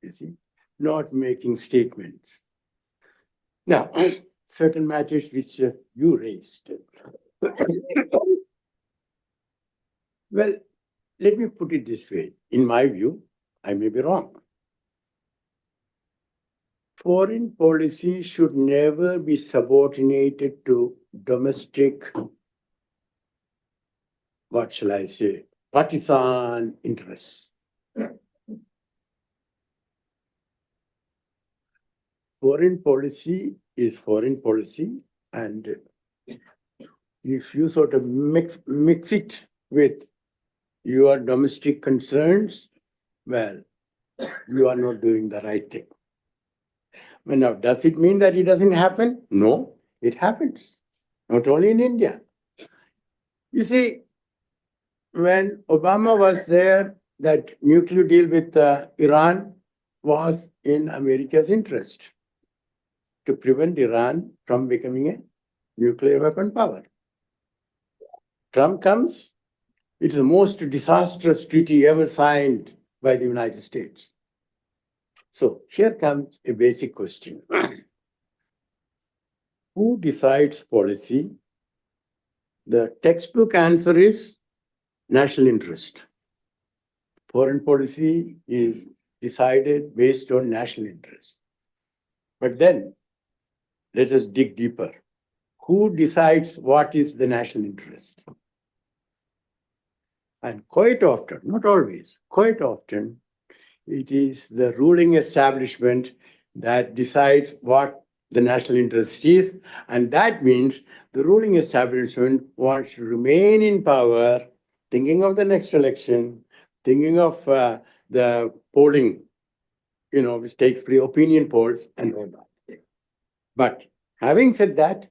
you see, not making statements. Now, certain matters which you raised. Well, let me put it this way. In my view, I may be wrong. Foreign policy should never be subordinated to domestic, what shall I say, partisan interests. Foreign policy is foreign policy, and if you sort of mix it with your domestic concerns, well, you are not doing the right thing. Well, now, does it mean that it doesn't happen? No, it happens. Not only in India. You see, when Obama was there, that nuclear deal with Iran was in America's interest to prevent Iran from becoming a nuclear weapon power. Trump comes, it's the most disastrous treaty ever signed by the United States. So here comes a basic question. Who decides policy? The textbook answer is national interest. Foreign policy is decided based on national interest. But then, let us dig deeper. Who decides what is the national interest? And quite often, not always, quite often, it is the ruling establishment that decides what the national interest is. And that means the ruling establishment wants to remain in power, thinking of the next election, thinking of the polling, which takes place, opinion polls and all that. But having said that,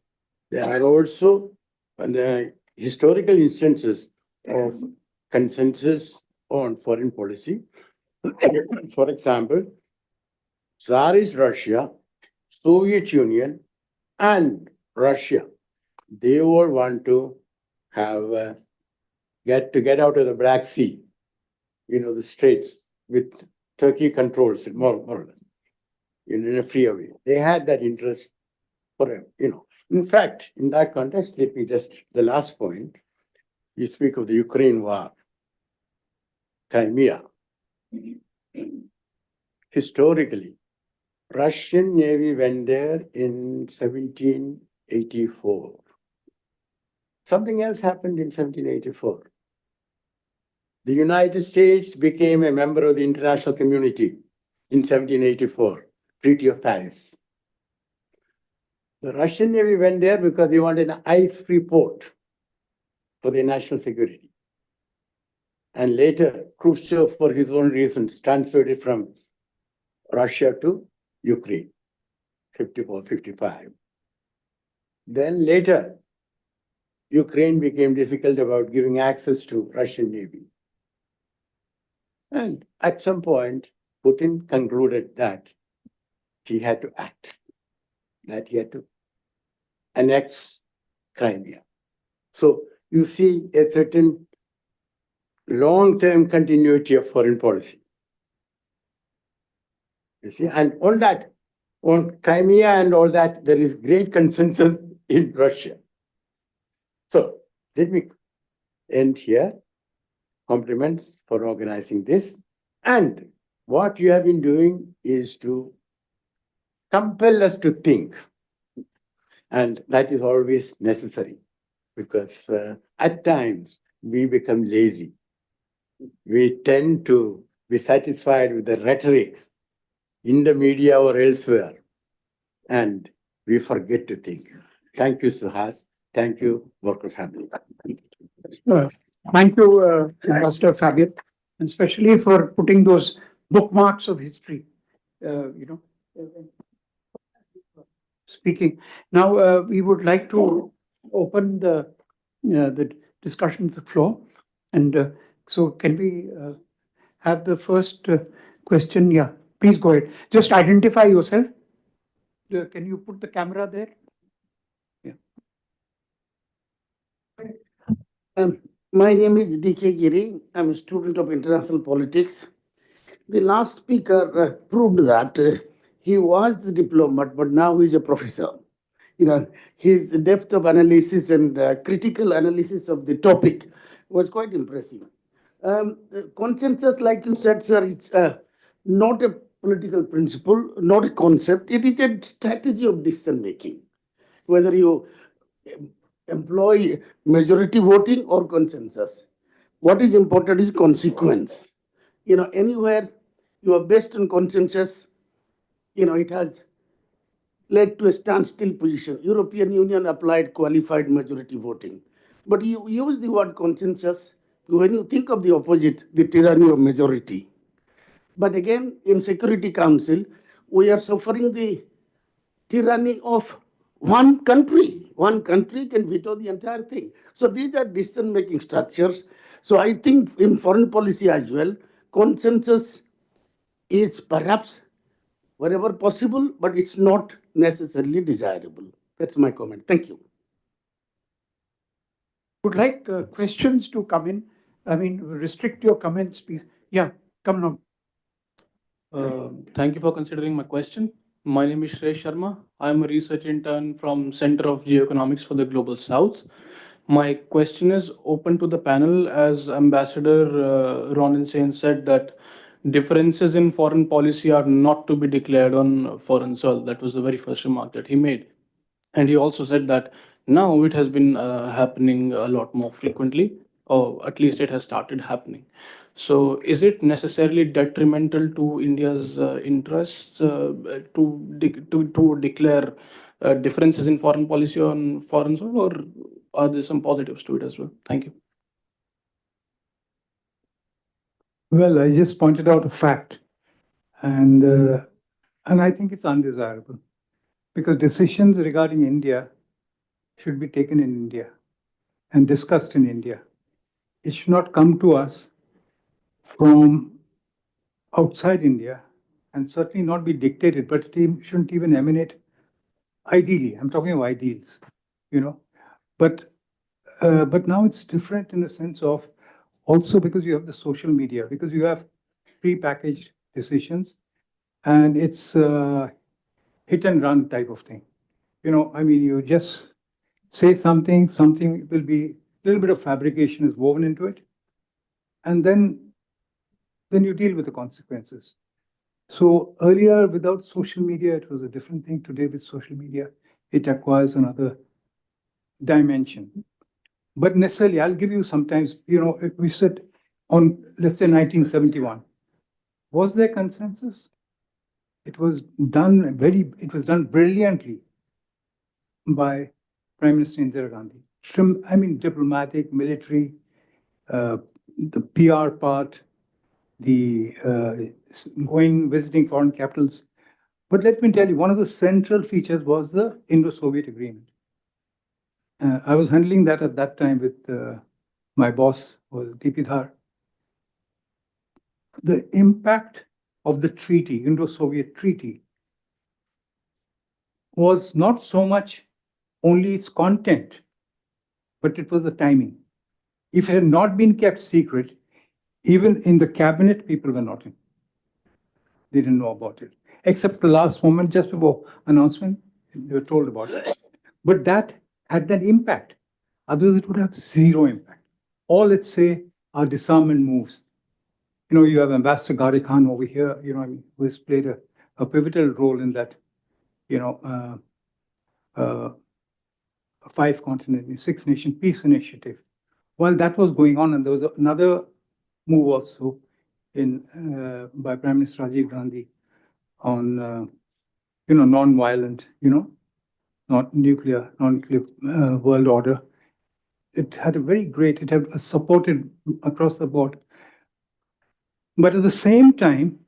there are also the historical instances of consensus on foreign policy. For example, Tsarist Russia, Soviet Union, and Russia, they all want to have get out of the Black Sea, the straits with Turkey controls it more or less, in a freer way. They had that interest forever, In fact, in that context, let me just, the last point, you speak of the Ukraine war, Crimea. Historically, Russian Navy went there in 1784. Something else happened in 1784. The United States became a member of the international community in 1784, Treaty of Paris. The Russian Navy went there because they wanted an ice-free port for their national security. And later, Khrushchev, for his own reasons, transferred it from Russia to Ukraine, 54, 55. Then later, Ukraine became difficult about giving access to Russian Navy. And at some point, Putin concluded that he had to act, that he had to annex Crimea. So you see a certain long-term continuity of foreign policy. You see, and all that, on Crimea and all that, there is great consensus in Russia. So let me end here. Compliments for organizing this. And what you have been doing is to compel us to think. And that is always necessary because at times we become lazy. We tend to be satisfied with the rhetoric in the media or elsewhere, and we forget to think. Thank you, Suhas. Thank you, Borker family. Thank you, Ambassador Fabian, and especially for putting those bookmarks of history, speaking. Now, we would like to open the discussion to the floor. And so can we have the first question? Yeah, please go ahead. Just identify yourself. Can you put the camera there? Yeah. My name is D.K. Giri. I'm a student of international politics. The last speaker proved that he was a diplomat, but now he's a professor. His depth of analysis and critical analysis of the topic was quite impressive. Consensus, like you said, sir, it's not a political principle, not a concept. It is a strategy of decision making. Whether you employ majority voting or consensus, what is important is consequence. Anywhere you are based on consensus, it has led to a standstill position. European Union applied qualified majority voting. But you use the word consensus when you think of the opposite, the tyranny of majority. But again, in Security Council, we are suffering the tyranny of one country. One country can veto the entire thing. So these are decision-making structures. So I think in foreign policy as well, consensus is perhaps wherever possible, but it's not necessarily desirable. That's my comment. Thank you. Would like questions to come in. I mean, restrict your comments, please. Yeah, come on. Thank you for considering my question. My name is Shri Sharma. I'm a research intern from Center of Geoeconomics for the Global South. My question is open to the panel as Ambassador Ronen Sen said that differences in foreign policy are not to be declared on foreign soil. That was the very first remark that he made. And he also said that now it has been happening a lot more frequently, or at least it has started happening. So is it necessarily detrimental to India's interests to declare differences in foreign policy on foreign soil, or are there some positives to it as well? Thank you. Well, I just pointed out a fact, and I think it's undesirable because decisions regarding India should be taken in India and discussed in India. It should not come to us from outside India and certainly not be dictated, but it shouldn't even emanate ideally. I'm talking of ideals, but now it's different in the sense of also because you have the social media, because you have pre-packaged decisions and it's hit and run type of thing. I mean, you just say something will be a little bit of fabrication is woven into it, and then you deal with the consequences. So earlier, without social media, it was a different thing. Today, with social media, it acquires another dimension. But necessarily, I'll give you sometimes, if we said on, let's say, 1971, was there consensus? It was done brilliantly by Prime Minister Indira Gandhi. I mean, diplomatic, military, the PR part, the visiting foreign capitals. But let me tell you, one of the central features was the Indo-Soviet agreement. I was handling that at that time with my boss, was D.P. Dhar. The impact of the treaty, Indo-Soviet treaty, was not so much only its content, but it was the timing. If it had not been kept secret, even in the cabinet, people were not in. They didn't know about it, except the last moment, just before announcement, they were told about it. But that had that impact. Otherwise, it would have zero impact. All, let's say, are disarmament moves. You have Ambassador Gharekhan over here, who has played a pivotal role in that, 5-continent, 6-nation peace initiative. While that was going on, and there was another move also by Prime Minister Rajiv Gandhi on, non-violent, not nuclear world order. It had it had supported across the board. But at the same time,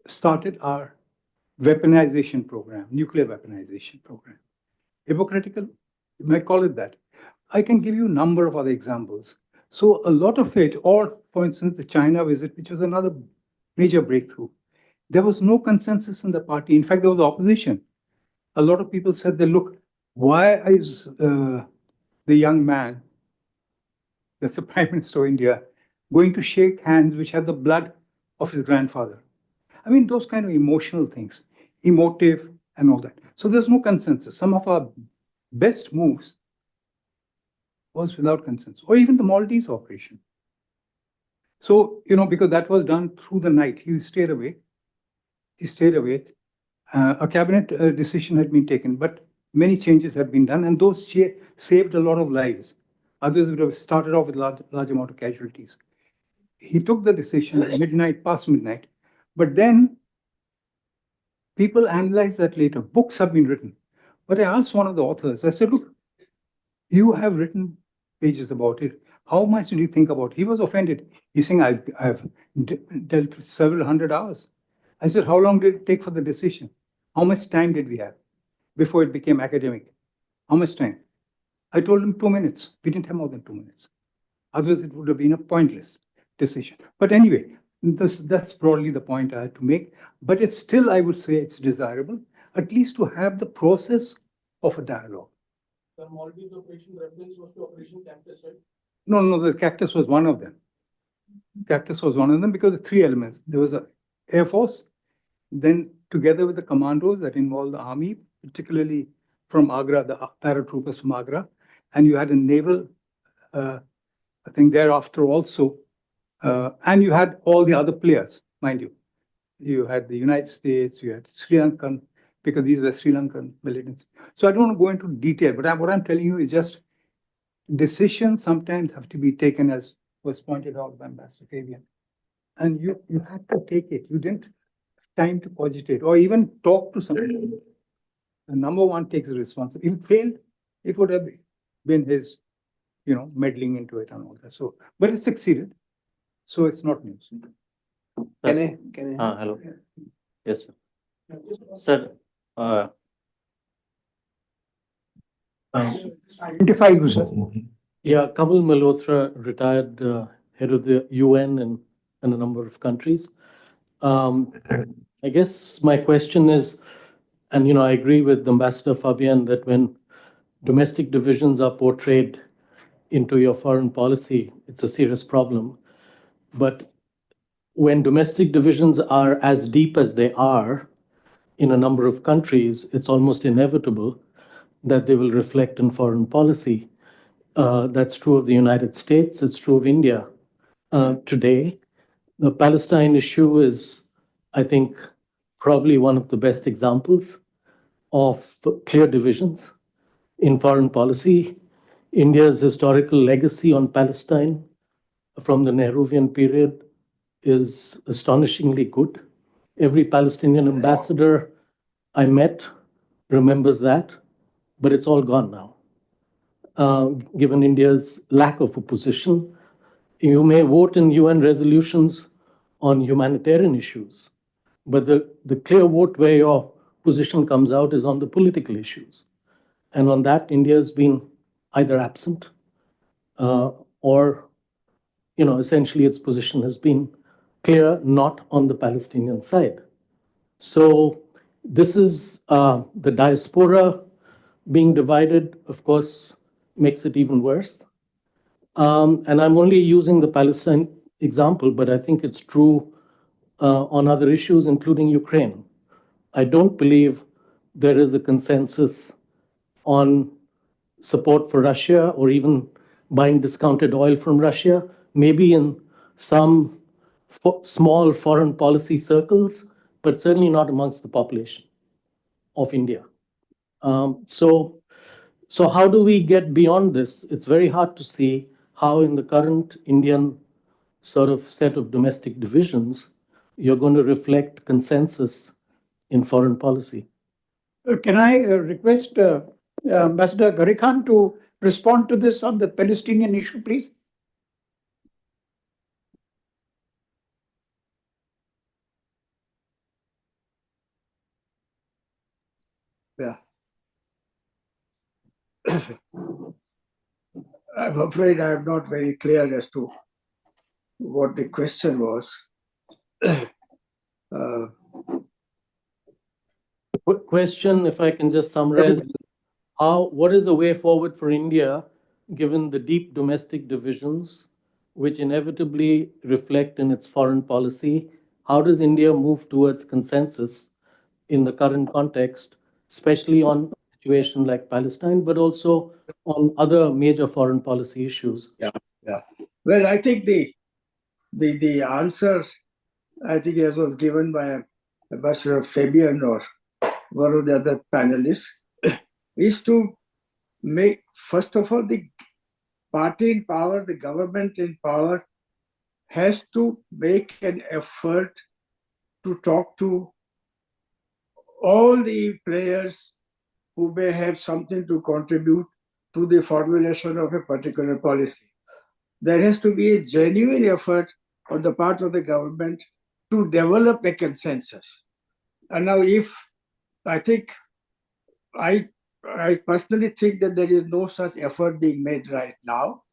started our weaponization program, nuclear weaponization program. Hypocritical, you might call it that. I can give you a number of other examples. So a lot of it, or for instance, the China visit, which was another major breakthrough. There was no consensus in the party. In fact, there was opposition. A lot of people said, look, why is the young man, that's the Prime Minister of India, going to shake hands which had the blood of his grandfather? I mean, those kind of emotional things, emotive and all that. So there's no consensus. Some of our best moves was without consensus, or even the Maldives operation. So, because that was done through the night, he stayed away. A cabinet decision had been taken, but many changes had been done, and those saved a lot of lives. Others would have started off with large amount of casualties. He took the decision at past midnight, but then people analyzed that later. Books have been written. But I asked one of the authors, I said, look, you have written pages about it. How much did you think about it? He was offended. He's saying, I've dealt with several hundred hours. I said, how long did it take for the decision? How much time did we have before it became academic? How much time? I told him 2 minutes. We didn't have more than 2 minutes. Otherwise, it would have been a pointless decision. But anyway, that's broadly the point I had to make. But it's still, I would say, it's desirable, at least to have the process of a dialogue. The Maldives operation reference was to Operation Cactus, right? No, the cactus was one of them. Cactus was one of them because of three elements. There was an Air Force, then together with the commandos that involved the army, particularly from Agra, the paratroopers from Agra, and you had a naval, I think thereafter also, and you had all the other players, mind you. You had the United States, you had Sri Lankan, because these were Sri Lankan militants. So I don't want to go into detail, but what I'm telling you is just decisions sometimes have to be taken, as was pointed out by Ambassador Fabian. And you had to take it. You didn't have time to cogitate or even talk to somebody. The number one takes the responsibility. If it failed, it would have been his, meddling into it and all that. So, but it succeeded. So it's not news. Can I? Hello. Yes, sir. Sir, Identify you, sir. yeah, Kamal Malhotra, retired head of the UN and a number of countries. I guess my question is, and I agree with Ambassador Fabian that when domestic divisions are portrayed into your foreign policy, it's a serious problem. But when domestic divisions are as deep as they are in a number of countries, it's almost inevitable that they will reflect in foreign policy. That's true of the United States, it's true of India today. The Palestine issue is, I think, probably one of the best examples of clear divisions in foreign policy. India's historical legacy on Palestine from the Nehruvian period is astonishingly good. Every Palestinian ambassador I met remembers that, but it's all gone now. Given India's lack of a position, you may vote in UN resolutions on humanitarian issues, but the clear vote where your position comes out is on the political issues. And on that, India has been either absent or, essentially its position has been clear, not on the Palestinian side. So this is the diaspora being divided, of course, makes it even worse. And I'm only using the Palestine example, but I think it's true on other issues, including Ukraine. I don't believe there is a consensus on support for Russia or even buying discounted oil from Russia, maybe in some small foreign policy circles, but certainly not amongst the population of India. So how do we get beyond this? It's very hard to see how in the current Indian sort of set of domestic divisions, you're going to reflect consensus in foreign policy. Can I request Ambassador Gharekhan to respond to this on the Palestinian issue, please? Yeah. I'm afraid I'm not very clear as to what the question was. Quick question, if I can just summarize, what is the way forward for India, given the deep domestic divisions, which inevitably reflect in its foreign policy? How does India move towards consensus in the current context, especially on a situation like Palestine, but also on other major foreign policy issues? Yeah. Well, I think the answer, I think it was given by Ambassador Fabian or one of the other panelists, is to make, first of all, the party in power, the government in power, has to make an effort to talk to all the players who may have something to contribute to the formulation of a particular policy. There has to be a genuine effort on the part of the government to develop a consensus. And now I think, I personally think that there is no such effort being made right now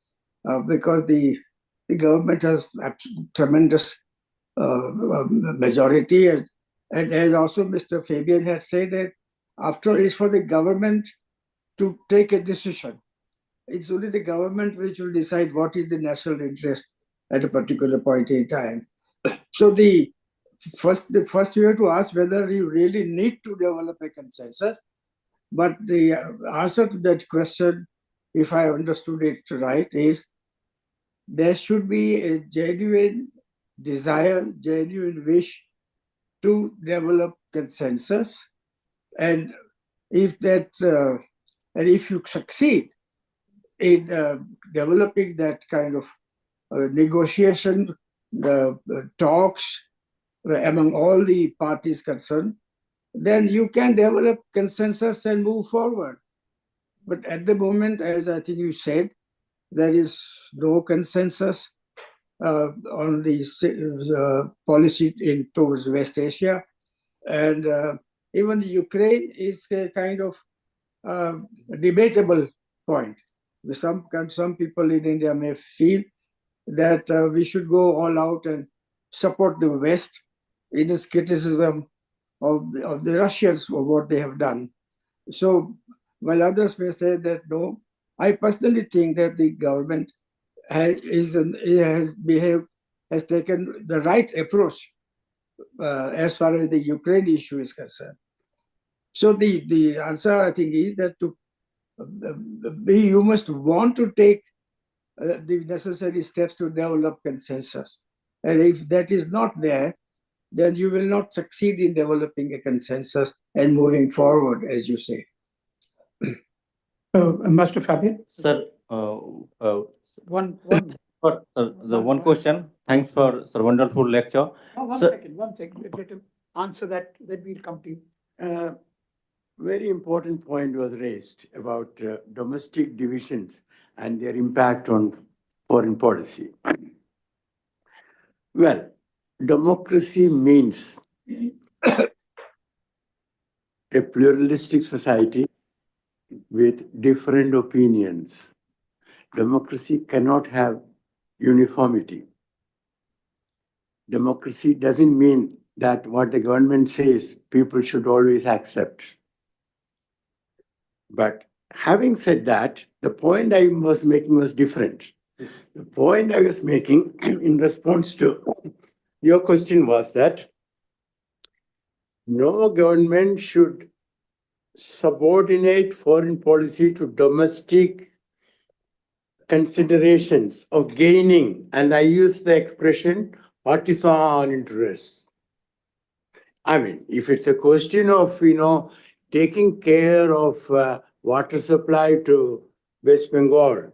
because the government has tremendous majority. And as also Mr. Fabian had said, that after all, it's for the government to take a decision. It's only the government which will decide what is the national interest at a particular point in time. So the first you have to ask whether you really need to develop a consensus. But the answer to that question, if I understood it right, is there should be a genuine desire, genuine wish to develop consensus. And if that, and if you succeed in developing that kind of negotiation, the talks among all the parties concerned, then you can develop consensus and move forward. But at the moment, as I think you said, there is no consensus on the policy towards West Asia. And even Ukraine is a kind of debatable point. Some people in India may feel that we should go all out and support the West in its criticism of the Russians for what they have done. So while others may say that no, I personally think that the government has taken the right approach as far as the Ukraine issue is concerned. So the answer, I think, is that you must want to take the necessary steps to develop consensus. And if that is not there, then you will not succeed in developing a consensus and moving forward, as you say. Master Fabian? Sir, One the one question. Thanks for sir wonderful lecture. one Sir- second. Let him answer that, then we'll come to you. Very important point was raised about domestic divisions and their impact on foreign policy. Well, democracy means a pluralistic society with different opinions. Democracy cannot have uniformity. Democracy doesn't mean that what the government says people should always accept. But having said that, the point I was making was different. The point I was making in response to your question was that no government should subordinate foreign policy to domestic considerations of gaining, and I use the expression partisan interests. I mean, if it's a question of, taking care of water supply to West Bengal,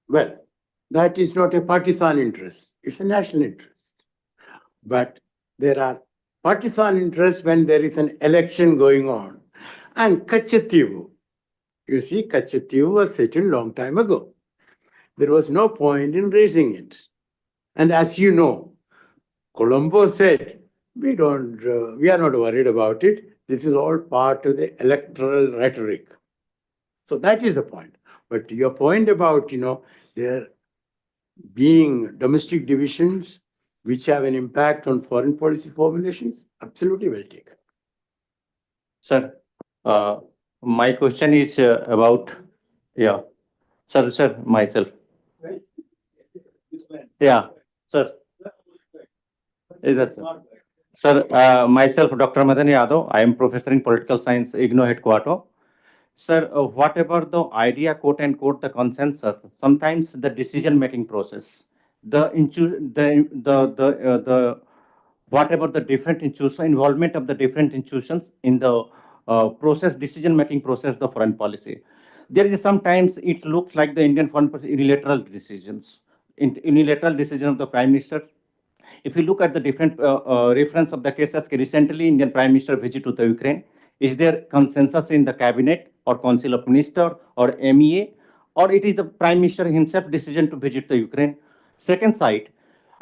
well, that is not a partisan interest. It's a national interest. But there are partisan interests when there is an election going on. And Kachativu, you see, Kachativu was settled long time ago. There was no point in raising it. And as you know, Colombo said, we are not worried about it. This is all part of the electoral rhetoric. So that is the point. But your point about, there being domestic divisions which have an impact on foreign policy formulations, absolutely well taken. Sir, my question is about, sir, myself. Yeah, sir. Is that sir? Sir, myself, Dr. Madan Yadav, I am professor in political science, IGNO headquarter. Sir, whatever the idea, quote unquote, the consensus, sometimes the decision-making process, whatever the different institutions, involvement of the different institutions in the decision-making process, the foreign policy. There is sometimes it looks like the Indian foreign policy unilateral decisions, unilateral decision of the Prime Minister. If you look at the different reference of the cases, recently Indian Prime Minister visit to the Ukraine, is there consensus in the cabinet or Council of Minister or MEA, or it is the Prime Minister himself decision to visit the Ukraine? Second side,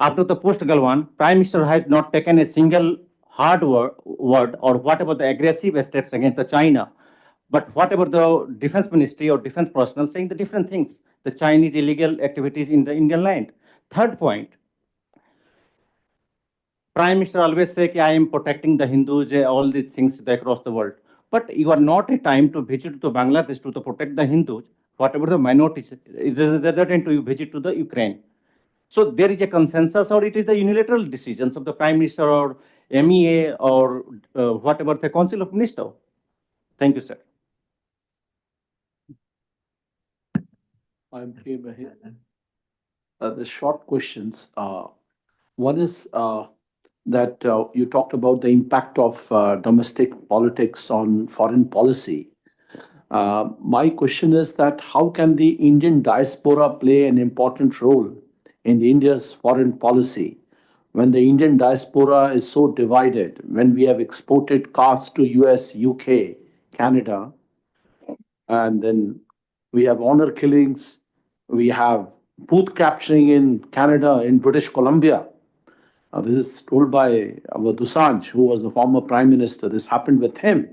After the post-Galwan, Prime Minister has not taken a single hard word or whatever the aggressive steps against the China. But whatever the defense ministry or defense personnel saying the different things, the Chinese illegal activities in the Indian land. Third point, Prime Minister always say, I am protecting the Hindus, all these things across the world. But you are not a time to visit to Bangladesh to protect the Hindus, whatever the minorities, is the other time to visit to the Ukraine. So there is a consensus, or it is the unilateral decisions of the Prime Minister or MEA or whatever the Council of Ministers. Thank you, sir. I'm here. The short questions. One is that you talked about the impact of domestic politics on foreign policy. My question is that how can the Indian diaspora play an important role in India's foreign policy when the Indian diaspora is so divided, when we have exported cars to US, UK, Canada, and then we have honor killings, we have booth capturing in Canada, in British Columbia. This is told by our Dosanjh, who was the former prime minister. This happened with him.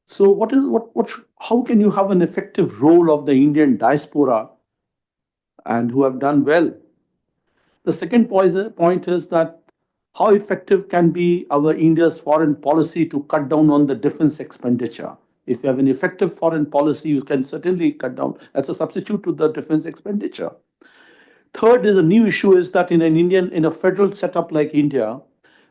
So how can you have an effective role of the Indian diaspora and who have done well? The second point is that how effective can be our India's foreign policy to cut down on the defense expenditure? If you have an effective foreign policy, you can certainly cut down as a substitute to the defense expenditure. Third is a new issue is that in a federal setup like India,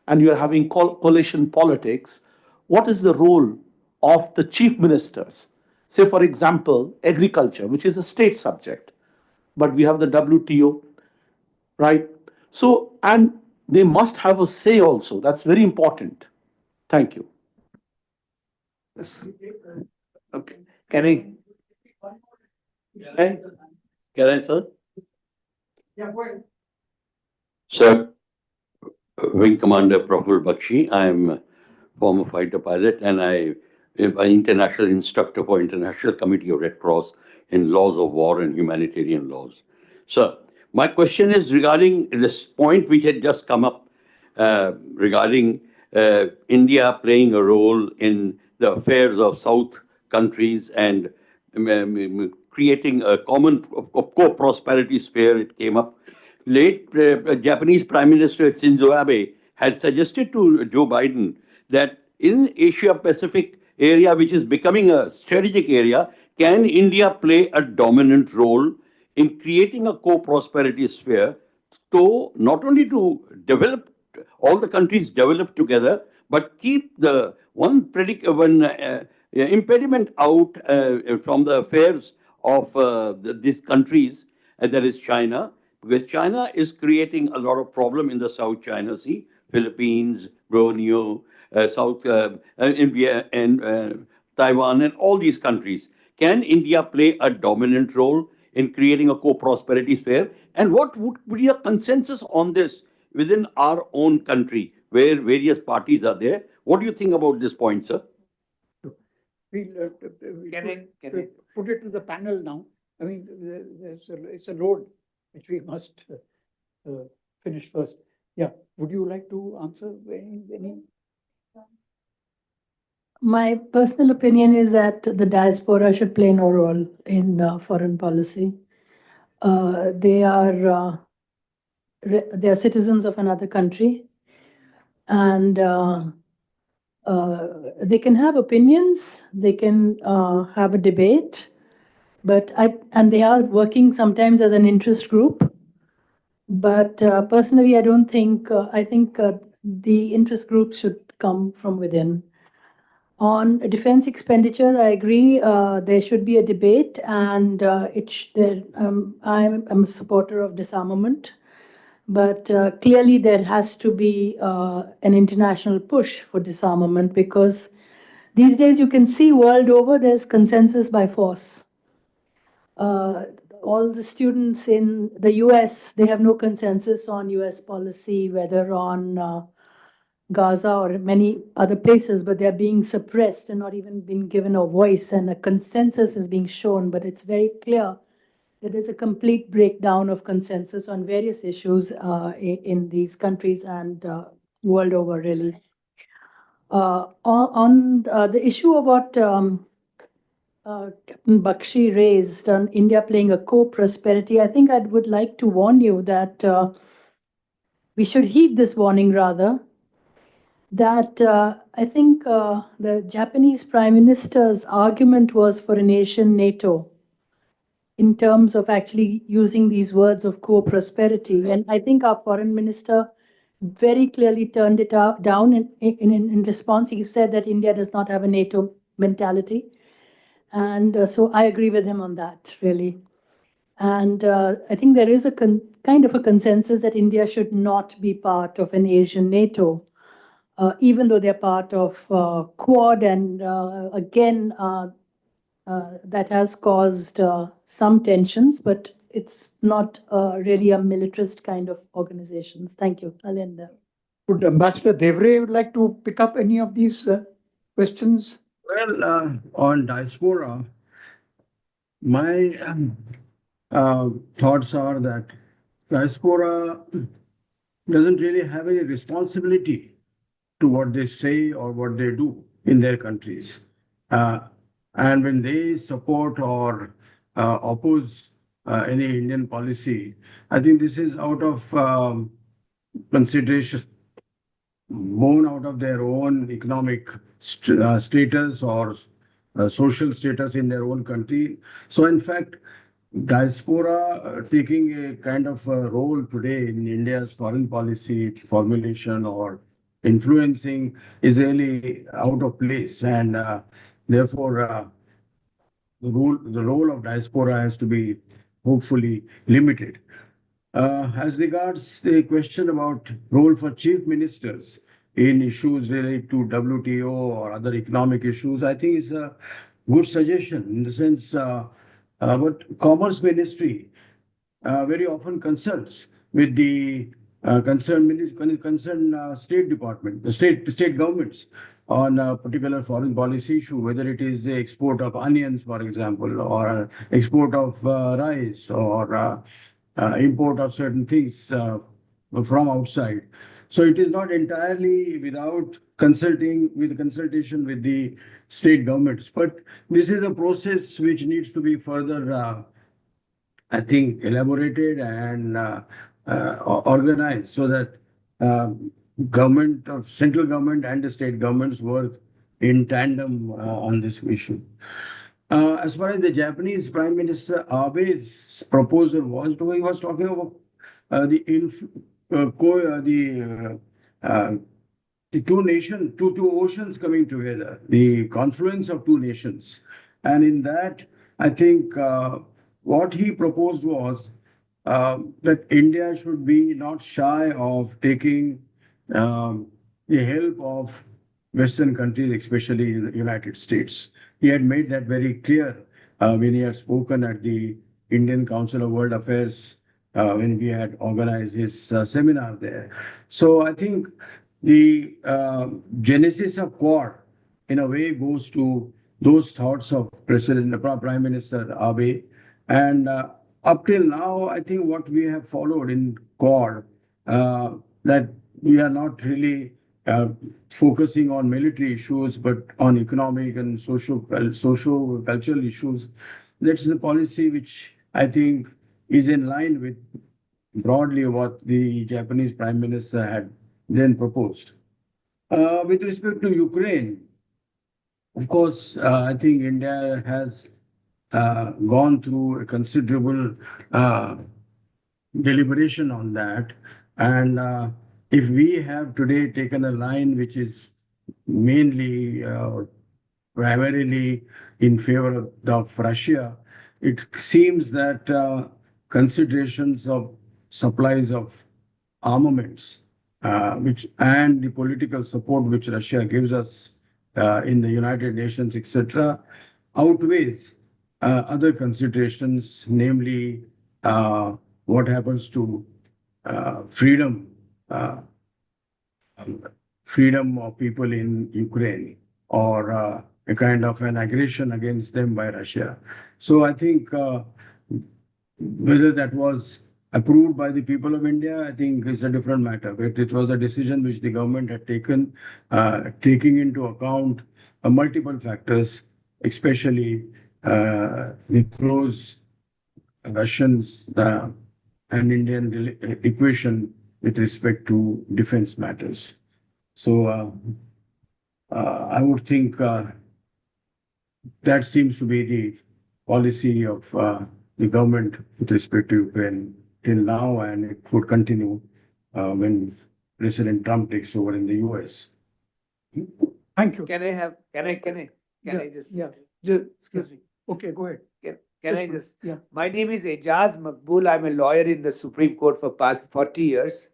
and you are having coalition politics, what is the role of the chief ministers? Say, for example, agriculture, which is a state subject, but we have the WTO, right? So, and they must have a say also. That's very important. Thank you. Okay. Can I, sir? Yeah, go ahead. Sir, Wing Commander Prof. Bakshi. I'm a former fighter pilot and I'm an international instructor for International Committee of Red Cross in laws of war and humanitarian laws. Sir, my question is regarding this point which had just come up regarding India playing a role in the affairs of South countries and creating a common co-prosperity sphere. It came up. Late Japanese Prime Minister Shinzo Abe had suggested to Joe Biden that in Asia Pacific area, which is becoming a strategic area, can India play a dominant role in creating a co-prosperity sphere, so not only to develop, all the countries develop together, but keep the one impediment out from the affairs of these countries, and that is China, because China is creating a lot of problem in the South China Sea, Philippines, Borneo, South India, and Taiwan, and all these countries. Can India play a dominant role in creating a co-prosperity sphere? And what would be a consensus on this within our own country, where various parties are there? What do you think about this point, sir? We'll put it to the panel now. I mean, it's a load which we must finish first. Yeah, would you like to answer any? My personal opinion is that the diaspora should play no role in foreign policy. They are citizens of another country, and they can have opinions, they can have a debate, and they are working sometimes as an interest group. But personally, I don't think, I think the interest groups should come from within. On defense expenditure, I agree, there should be a debate, and I'm a supporter of disarmament. But clearly there has to be an international push for disarmament, because these days you can see world over there's consensus by force. All the students in the US, they have no consensus on US policy, whether on Gaza or many other places, but they're being suppressed and not even being given a voice, and a consensus is being shown. But it's very clear There is a complete breakdown of consensus on various issues in these countries and world over, really. On the issue of what Captain Bakshi raised on India playing a co-prosperity, I think I would like to warn you that we should heed this warning rather, that I think the Japanese Prime Minister's argument was for an Asian NATO in terms of actually using these words of co-prosperity. And I think our foreign minister very clearly turned it down in response. He said that India does not have a NATO mentality. And so I agree with him on that, really. And I think there is a kind of a consensus that India should not be part of an Asian NATO, even though they're part of Quad. And again, that has caused some tensions, but it's not really a militarist kind of organizations. Thank you. I'll end there. Would Ambassador Devare would like to pick up any of these questions? Well, on diaspora, my thoughts are that diaspora doesn't really have any responsibility to what they say or what they do in their countries. And when they support or oppose any Indian policy, I think this is out of consideration, born out of their own economic status or social status in their own country. So, in fact, diaspora taking a kind of a role today in India's foreign policy formulation or influencing is really out of place, and therefore the role of diaspora has to be hopefully limited. As regards the question about role for chief ministers in issues related to WTO or other economic issues, I think it's a good suggestion in the sense, but Commerce Ministry very often consults with the concerned state department, the state governments on a particular foreign policy issue, whether it is the export of onions, for example, or export of rice or import of certain things from outside. So it is not entirely without consultation with the state governments, but this is a process which needs to be further, I think, elaborated and organized so that central government and the state governments work in tandem on this issue. As far as the Japanese Prime Minister Abe's proposal was, he was talking about the two oceans coming together, the confluence of two nations. And in that, I think what he proposed was that India should be not shy of taking the help of Western countries, especially in the United States. He had made that very clear when he had spoken at the Indian Council of World Affairs when we had organized his seminar there. So I think the genesis of Quad, in a way, goes to those thoughts of Prime Minister Abe. And up till now, I think what we have followed in Quad, that we are not really focusing on military issues, but on economic and social cultural issues. That's the policy which I think is in line with broadly what the Japanese Prime Minister had then proposed. With respect to Ukraine, of course, I think India has gone through a considerable deliberation on that. And if we have today taken a line which is mainly primarily in favor of Russia, it seems that considerations of supplies of armaments, and the political support which Russia gives us in the United Nations, etc., outweighs other considerations, namely what happens to freedom of people in Ukraine, or a kind of an aggression against them by Russia. So I think Whether that was approved by the people of India, I think is a different matter. But it was a decision which the government had taken, taking into account multiple factors, especially the close Russians and Indian equation with respect to defense matters. So I would think that seems to be the policy of the government with respect to Ukraine till now, and it would continue when President Trump takes over in the US. Thank you. Can I just? Yeah. Excuse me. Okay, go ahead. Can I just? Yeah. My name is Ejaz Makbul. I'm a lawyer in the Supreme Court for past 40 years.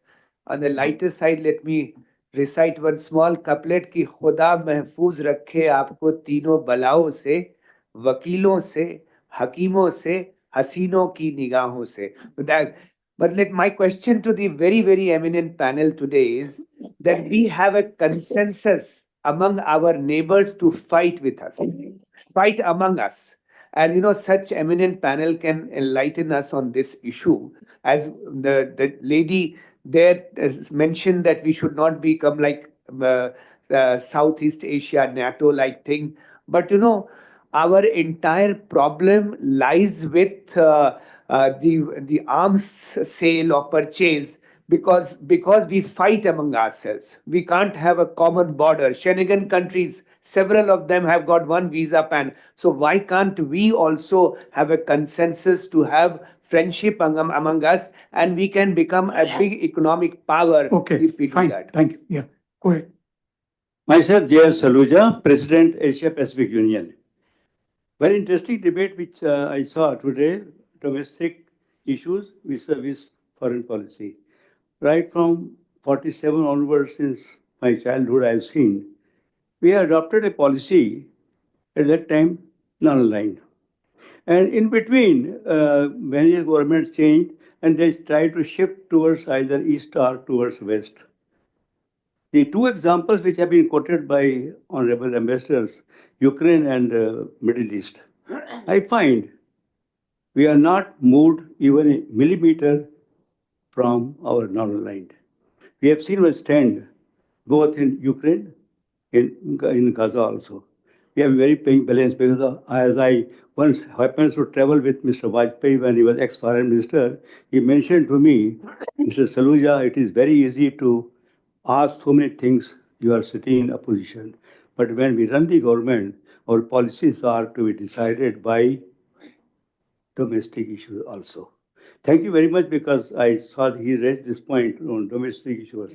On the lighter side, let me recite one small couplet कि खुदा महफूज रखे आपको तीनों बलाओं से, वकीलों से, हकीमों से, हसीनों की निगाहों से. But my question to the very, very eminent panel today is that we have a consensus among our neighbors to fight with us, fight among us. And such eminent panel can enlighten us on this issue. As the lady there mentioned that we should not become like Southeast Asia, NATO-like thing. But our entire problem lies with the arms sale or purchase because we fight among ourselves. We can't have a common border. Schengen countries, several of them have got one visa ban. So why can't we also have a consensus to have friendship among us, and we can become a big economic power if we do that? Thank you. Yeah, go ahead. Myself, J.L. Saluja, President, Asia Pacific Union. Very interesting debate which I saw today, domestic issues vis-a-vis foreign policy. Right from 47 onwards, since my childhood, I've seen, we adopted a policy at that time, non-aligned. And in between, many governments changed and they tried to shift towards either east or towards west. The two examples which have been quoted by honorable ambassadors, Ukraine and Middle East, I find we are not moved even a millimeter from our non-aligned. We have seen a stand both in Ukraine, in Gaza also. We have very paying balance because as I once happened to travel with Mr. Vajpayee when he was ex-foreign minister, he mentioned to me, Mr. Saluja, it is very easy to ask so many things, you are sitting in opposition. But when we run the government, our policies are to be decided by domestic issues also. Thank you very much because I saw he raised this point on domestic issues.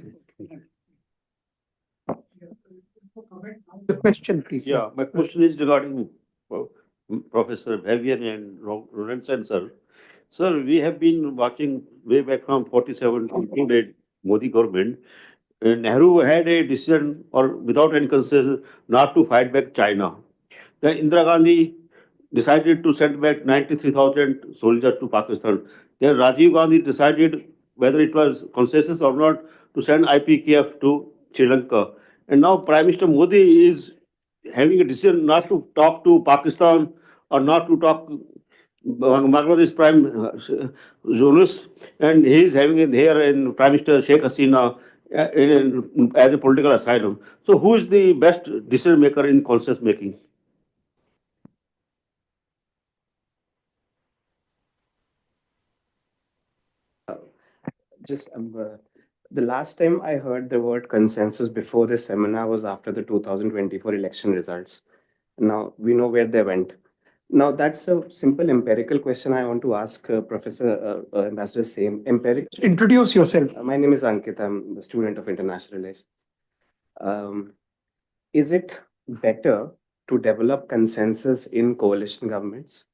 The question, please. Yeah, my question is regarding Professor Fabian and Ronen Sen, sir. Sir, we have been watching way back from 47 to included Modi government. Nehru had a decision, or without any consideration, not to fight back China. Then Indira Gandhi decided to send back 93,000 soldiers to Pakistan. Then Rajiv Gandhi decided, whether it was consensus or not, to send IPKF to Sri Lanka. And now Prime Minister Modi is having a decision not to talk to Pakistan or not to talk Bangladesh Prime Jonas, and he is having it here in Prime Minister Sheikh Hasina as a political asylum. So who is the best decision maker in consensus making? Just the last time I heard the word consensus before this seminar was after the 2024 election results. Now we know where they went. Now that's a simple empirical question I want to ask Professor Ambassador Same. Introduce yourself. My name is Ankit. I'm a student of international relations. Is it better to develop consensus in coalition governments?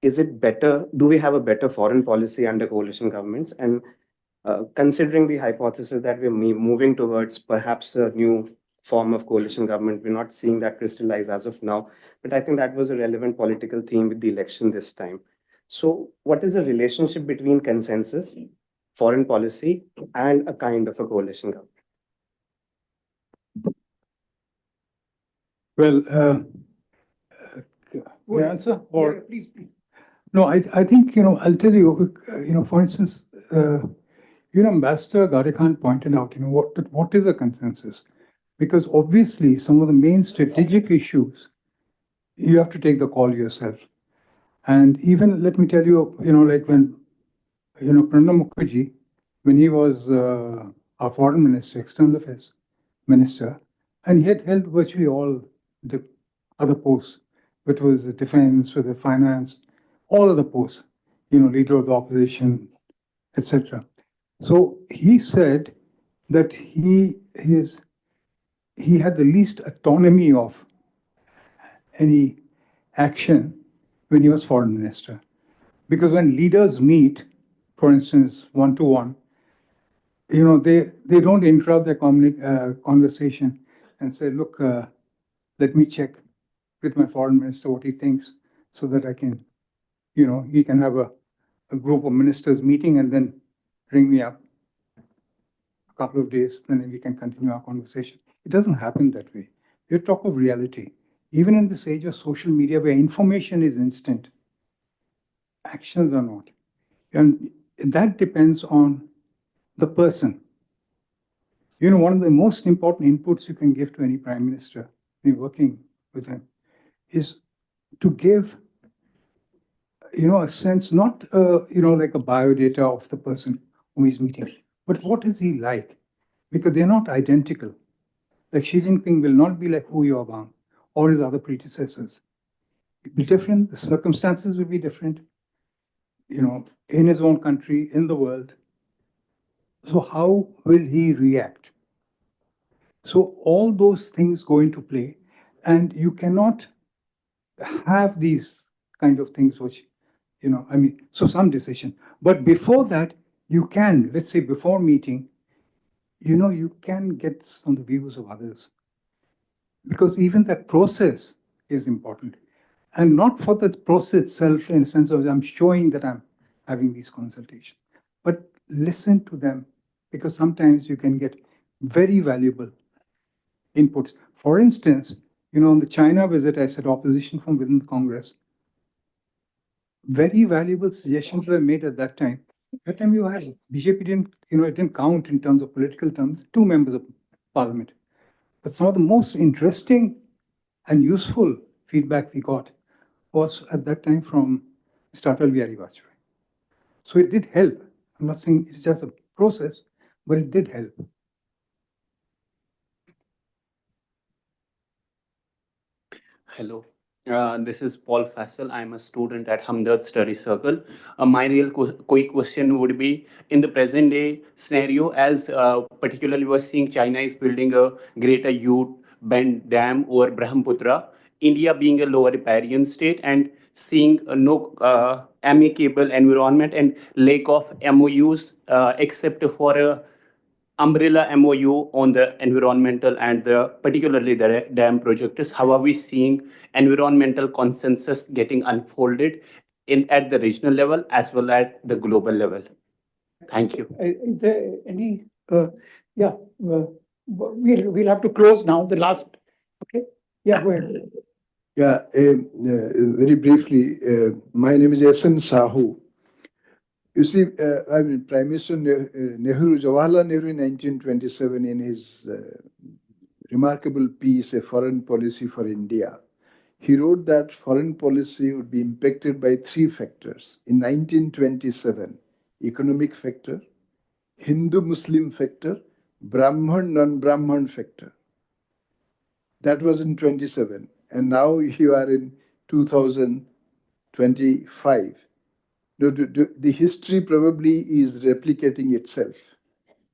Is it better? Do we have a better foreign policy under coalition governments? And considering the hypothesis that we're moving towards perhaps a new form of coalition government, we're not seeing that crystallize as of now. But I think that was a relevant political theme with the election this time. So what is the relationship between consensus, foreign policy, and a kind of a coalition government? Well, the answer? Or please. No, I think, I'll tell you, for instance, Ambassador Gharekhan pointed out, what is a consensus? Because obviously some of the main strategic issues, you have to take the call yourself. And even, let me tell you, like when, Pranab Mukherjee, when he was our foreign minister, external affairs minister, and he had held virtually all the other posts, which was the defense, with the finance, all of the posts, leader of the opposition, etc. So he said that he had the least autonomy of any action when he was foreign minister. Because when leaders meet, for instance, one-to-one, they don't interrupt their conversation and say, look, let me check with my foreign minister what he thinks so that I can, he can have a group of ministers meeting and then ring me up a couple of days, then we can continue our conversation. It doesn't happen that way. You talk of reality. Even in this age of social media where information is instant, actions are not. And that depends on the person. One of the most important inputs you can give to any prime minister when you're working with him is to give, a sense, not, like a biodata of the person whom he's meeting, but what is he like? Because they're not identical. Like Xi Jinping will not be like Hu Yaobang or his other predecessors. It'll be different. The circumstances will be different, in his own country, in the world. So how will he react? So all those things go into play, and you cannot have these kind of things which, so some decision. But before that, you can, let's say before meeting, you can get some of the views of others. Because even that process is important. And not for the process itself in the sense of I'm showing that I'm having these consultations, but listen to them, because sometimes you can get very valuable inputs. For instance, on the China visit, I said opposition from within the Congress. Very valuable suggestions were made at that time. That time you had BJP didn't, it didn't count in terms of political terms, 2 members of parliament. But some of the most interesting and useful feedback we got was at that time from Mr. Atal Bihari Vajpayee. So it did help. I'm not saying it's just a process, but it did help. Hello, this is Paul Faisal. I'm a student at Hamdard Study Circle. My real quick question would be, in the present day scenario, as particularly we're seeing China is building a greater youth bend dam over Brahmaputra, India being a lower riparian state and seeing no amicable environment and lack of MOUs except for a umbrella MOU on the environmental and particularly the dam projects. How are we seeing environmental consensus getting unfolded at the regional level as well as the global level? Thank you. Is there any? We'll have to close now. The last. Okay. Yeah. Go ahead. Yeah. Very briefly, my name is Yasin Sahu. You see, Prime Minister Nehru, Jawaharlal Nehru in 1927, in his remarkable piece, A Foreign Policy for India, he wrote that foreign policy would be impacted by 3 factors. In 1927, economic factor, Hindu-Muslim factor, Brahman, non-Brahman factor. That was in 27. And now you are in 2025. The history probably is replicating itself.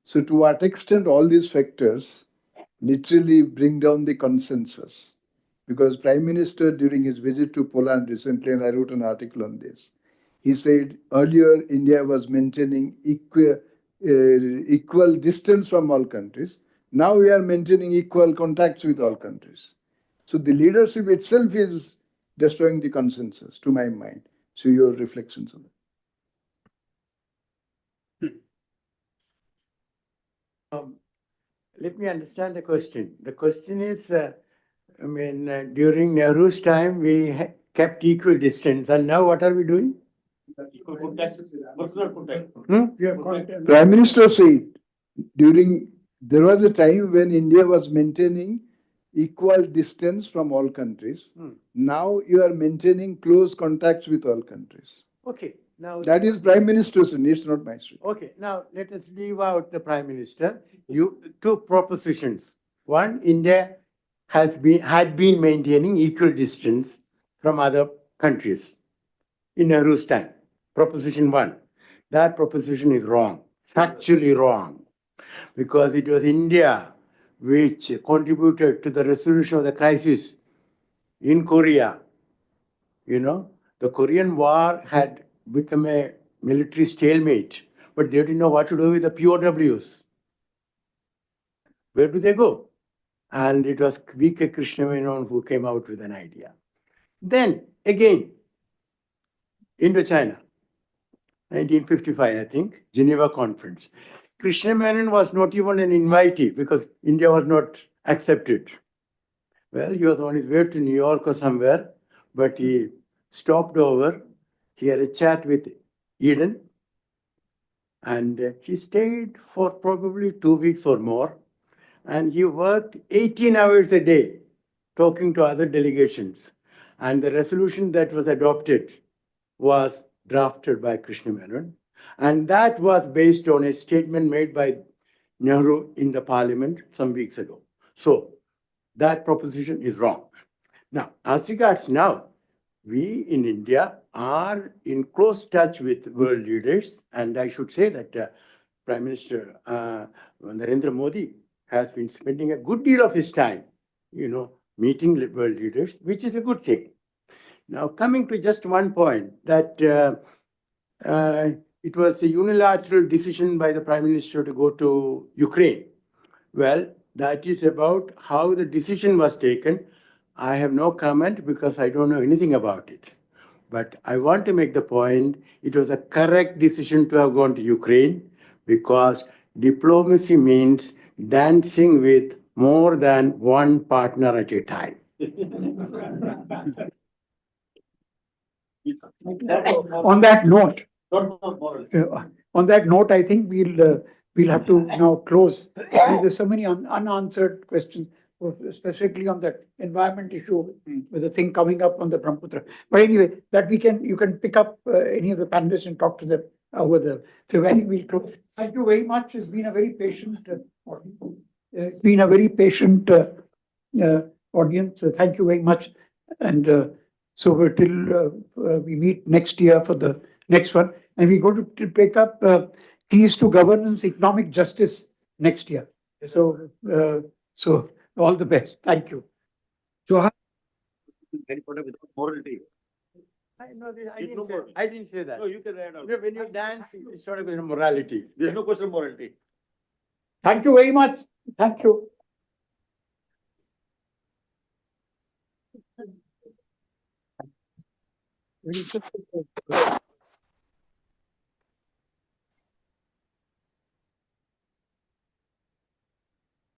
So to what extent all these factors literally bring down the consensus? Because Prime Minister, during his visit to Poland recently, and I wrote an article on this, he said earlier India was maintaining equal distance from all countries. Now we are maintaining equal contacts with all countries. So the leadership itself is destroying the consensus, to my mind. So your reflections on that. Let me understand the question. The question is, during Nehru's time, we kept equal distance, and now what are we doing? Prime Minister said there was a time when India was maintaining equal distance from all countries. Now you are maintaining close contacts with all countries. Okay, now that is Prime Minister's, and it's not my street. Okay, now let us leave out the Prime Minister. Two propositions. One, India had been maintaining equal distance from other countries in Nehru's time. Proposition one. That proposition is wrong, factually wrong, because it was India which contributed to the resolution of the crisis in Korea. You know, the Korean War had become a military stalemate, but they didn't know what to do with the POWs. Where do they go? And it was V.K. Krishna Menon who came out with an idea. Then again, Indochina, 1955, I think, Geneva Conference. Krishna Menon was not even an invitee because India was not accepted. Well, he was on his way to New York or somewhere, but he stopped over. He had a chat with Eden, and he stayed for probably 2 weeks or more. And he worked 18 hours a day talking to other delegations. And the resolution that was adopted was drafted by Krishna Menon. And that was based on a statement made by Nehru in the parliament some weeks ago. So that proposition is wrong. Now, as regards now, we in India are in close touch with world leaders. And I should say that Prime Minister Narendra Modi has been spending a good deal of his time, meeting world leaders, which is a good thing. Now, coming to just one point, that it was a unilateral decision by the Prime Minister to go to Ukraine. Well, that is about how the decision was taken. I have no comment because I don't know anything about it. But I want to make the point, it was a correct decision to have gone to Ukraine because diplomacy means dancing with more than one partner at a time. On that note, I think we'll have to now close. There's so many unanswered questions, specifically on that environment issue with the thing coming up on the Brahmaputra. But anyway, that you can pick up any of the panelists and talk to them over there. So I think we'll close. Thank you very much. It's been a very patient audience. Thank you very much. And so till we meet next year for the next one. And we're going to pick up keys to governance, economic justice next year. So all the best. Thank you. So Morality. I didn't say that. No, you can write out. When you dance, it's not a question of morality. There's no question of morality. Thank you very much. Thank you.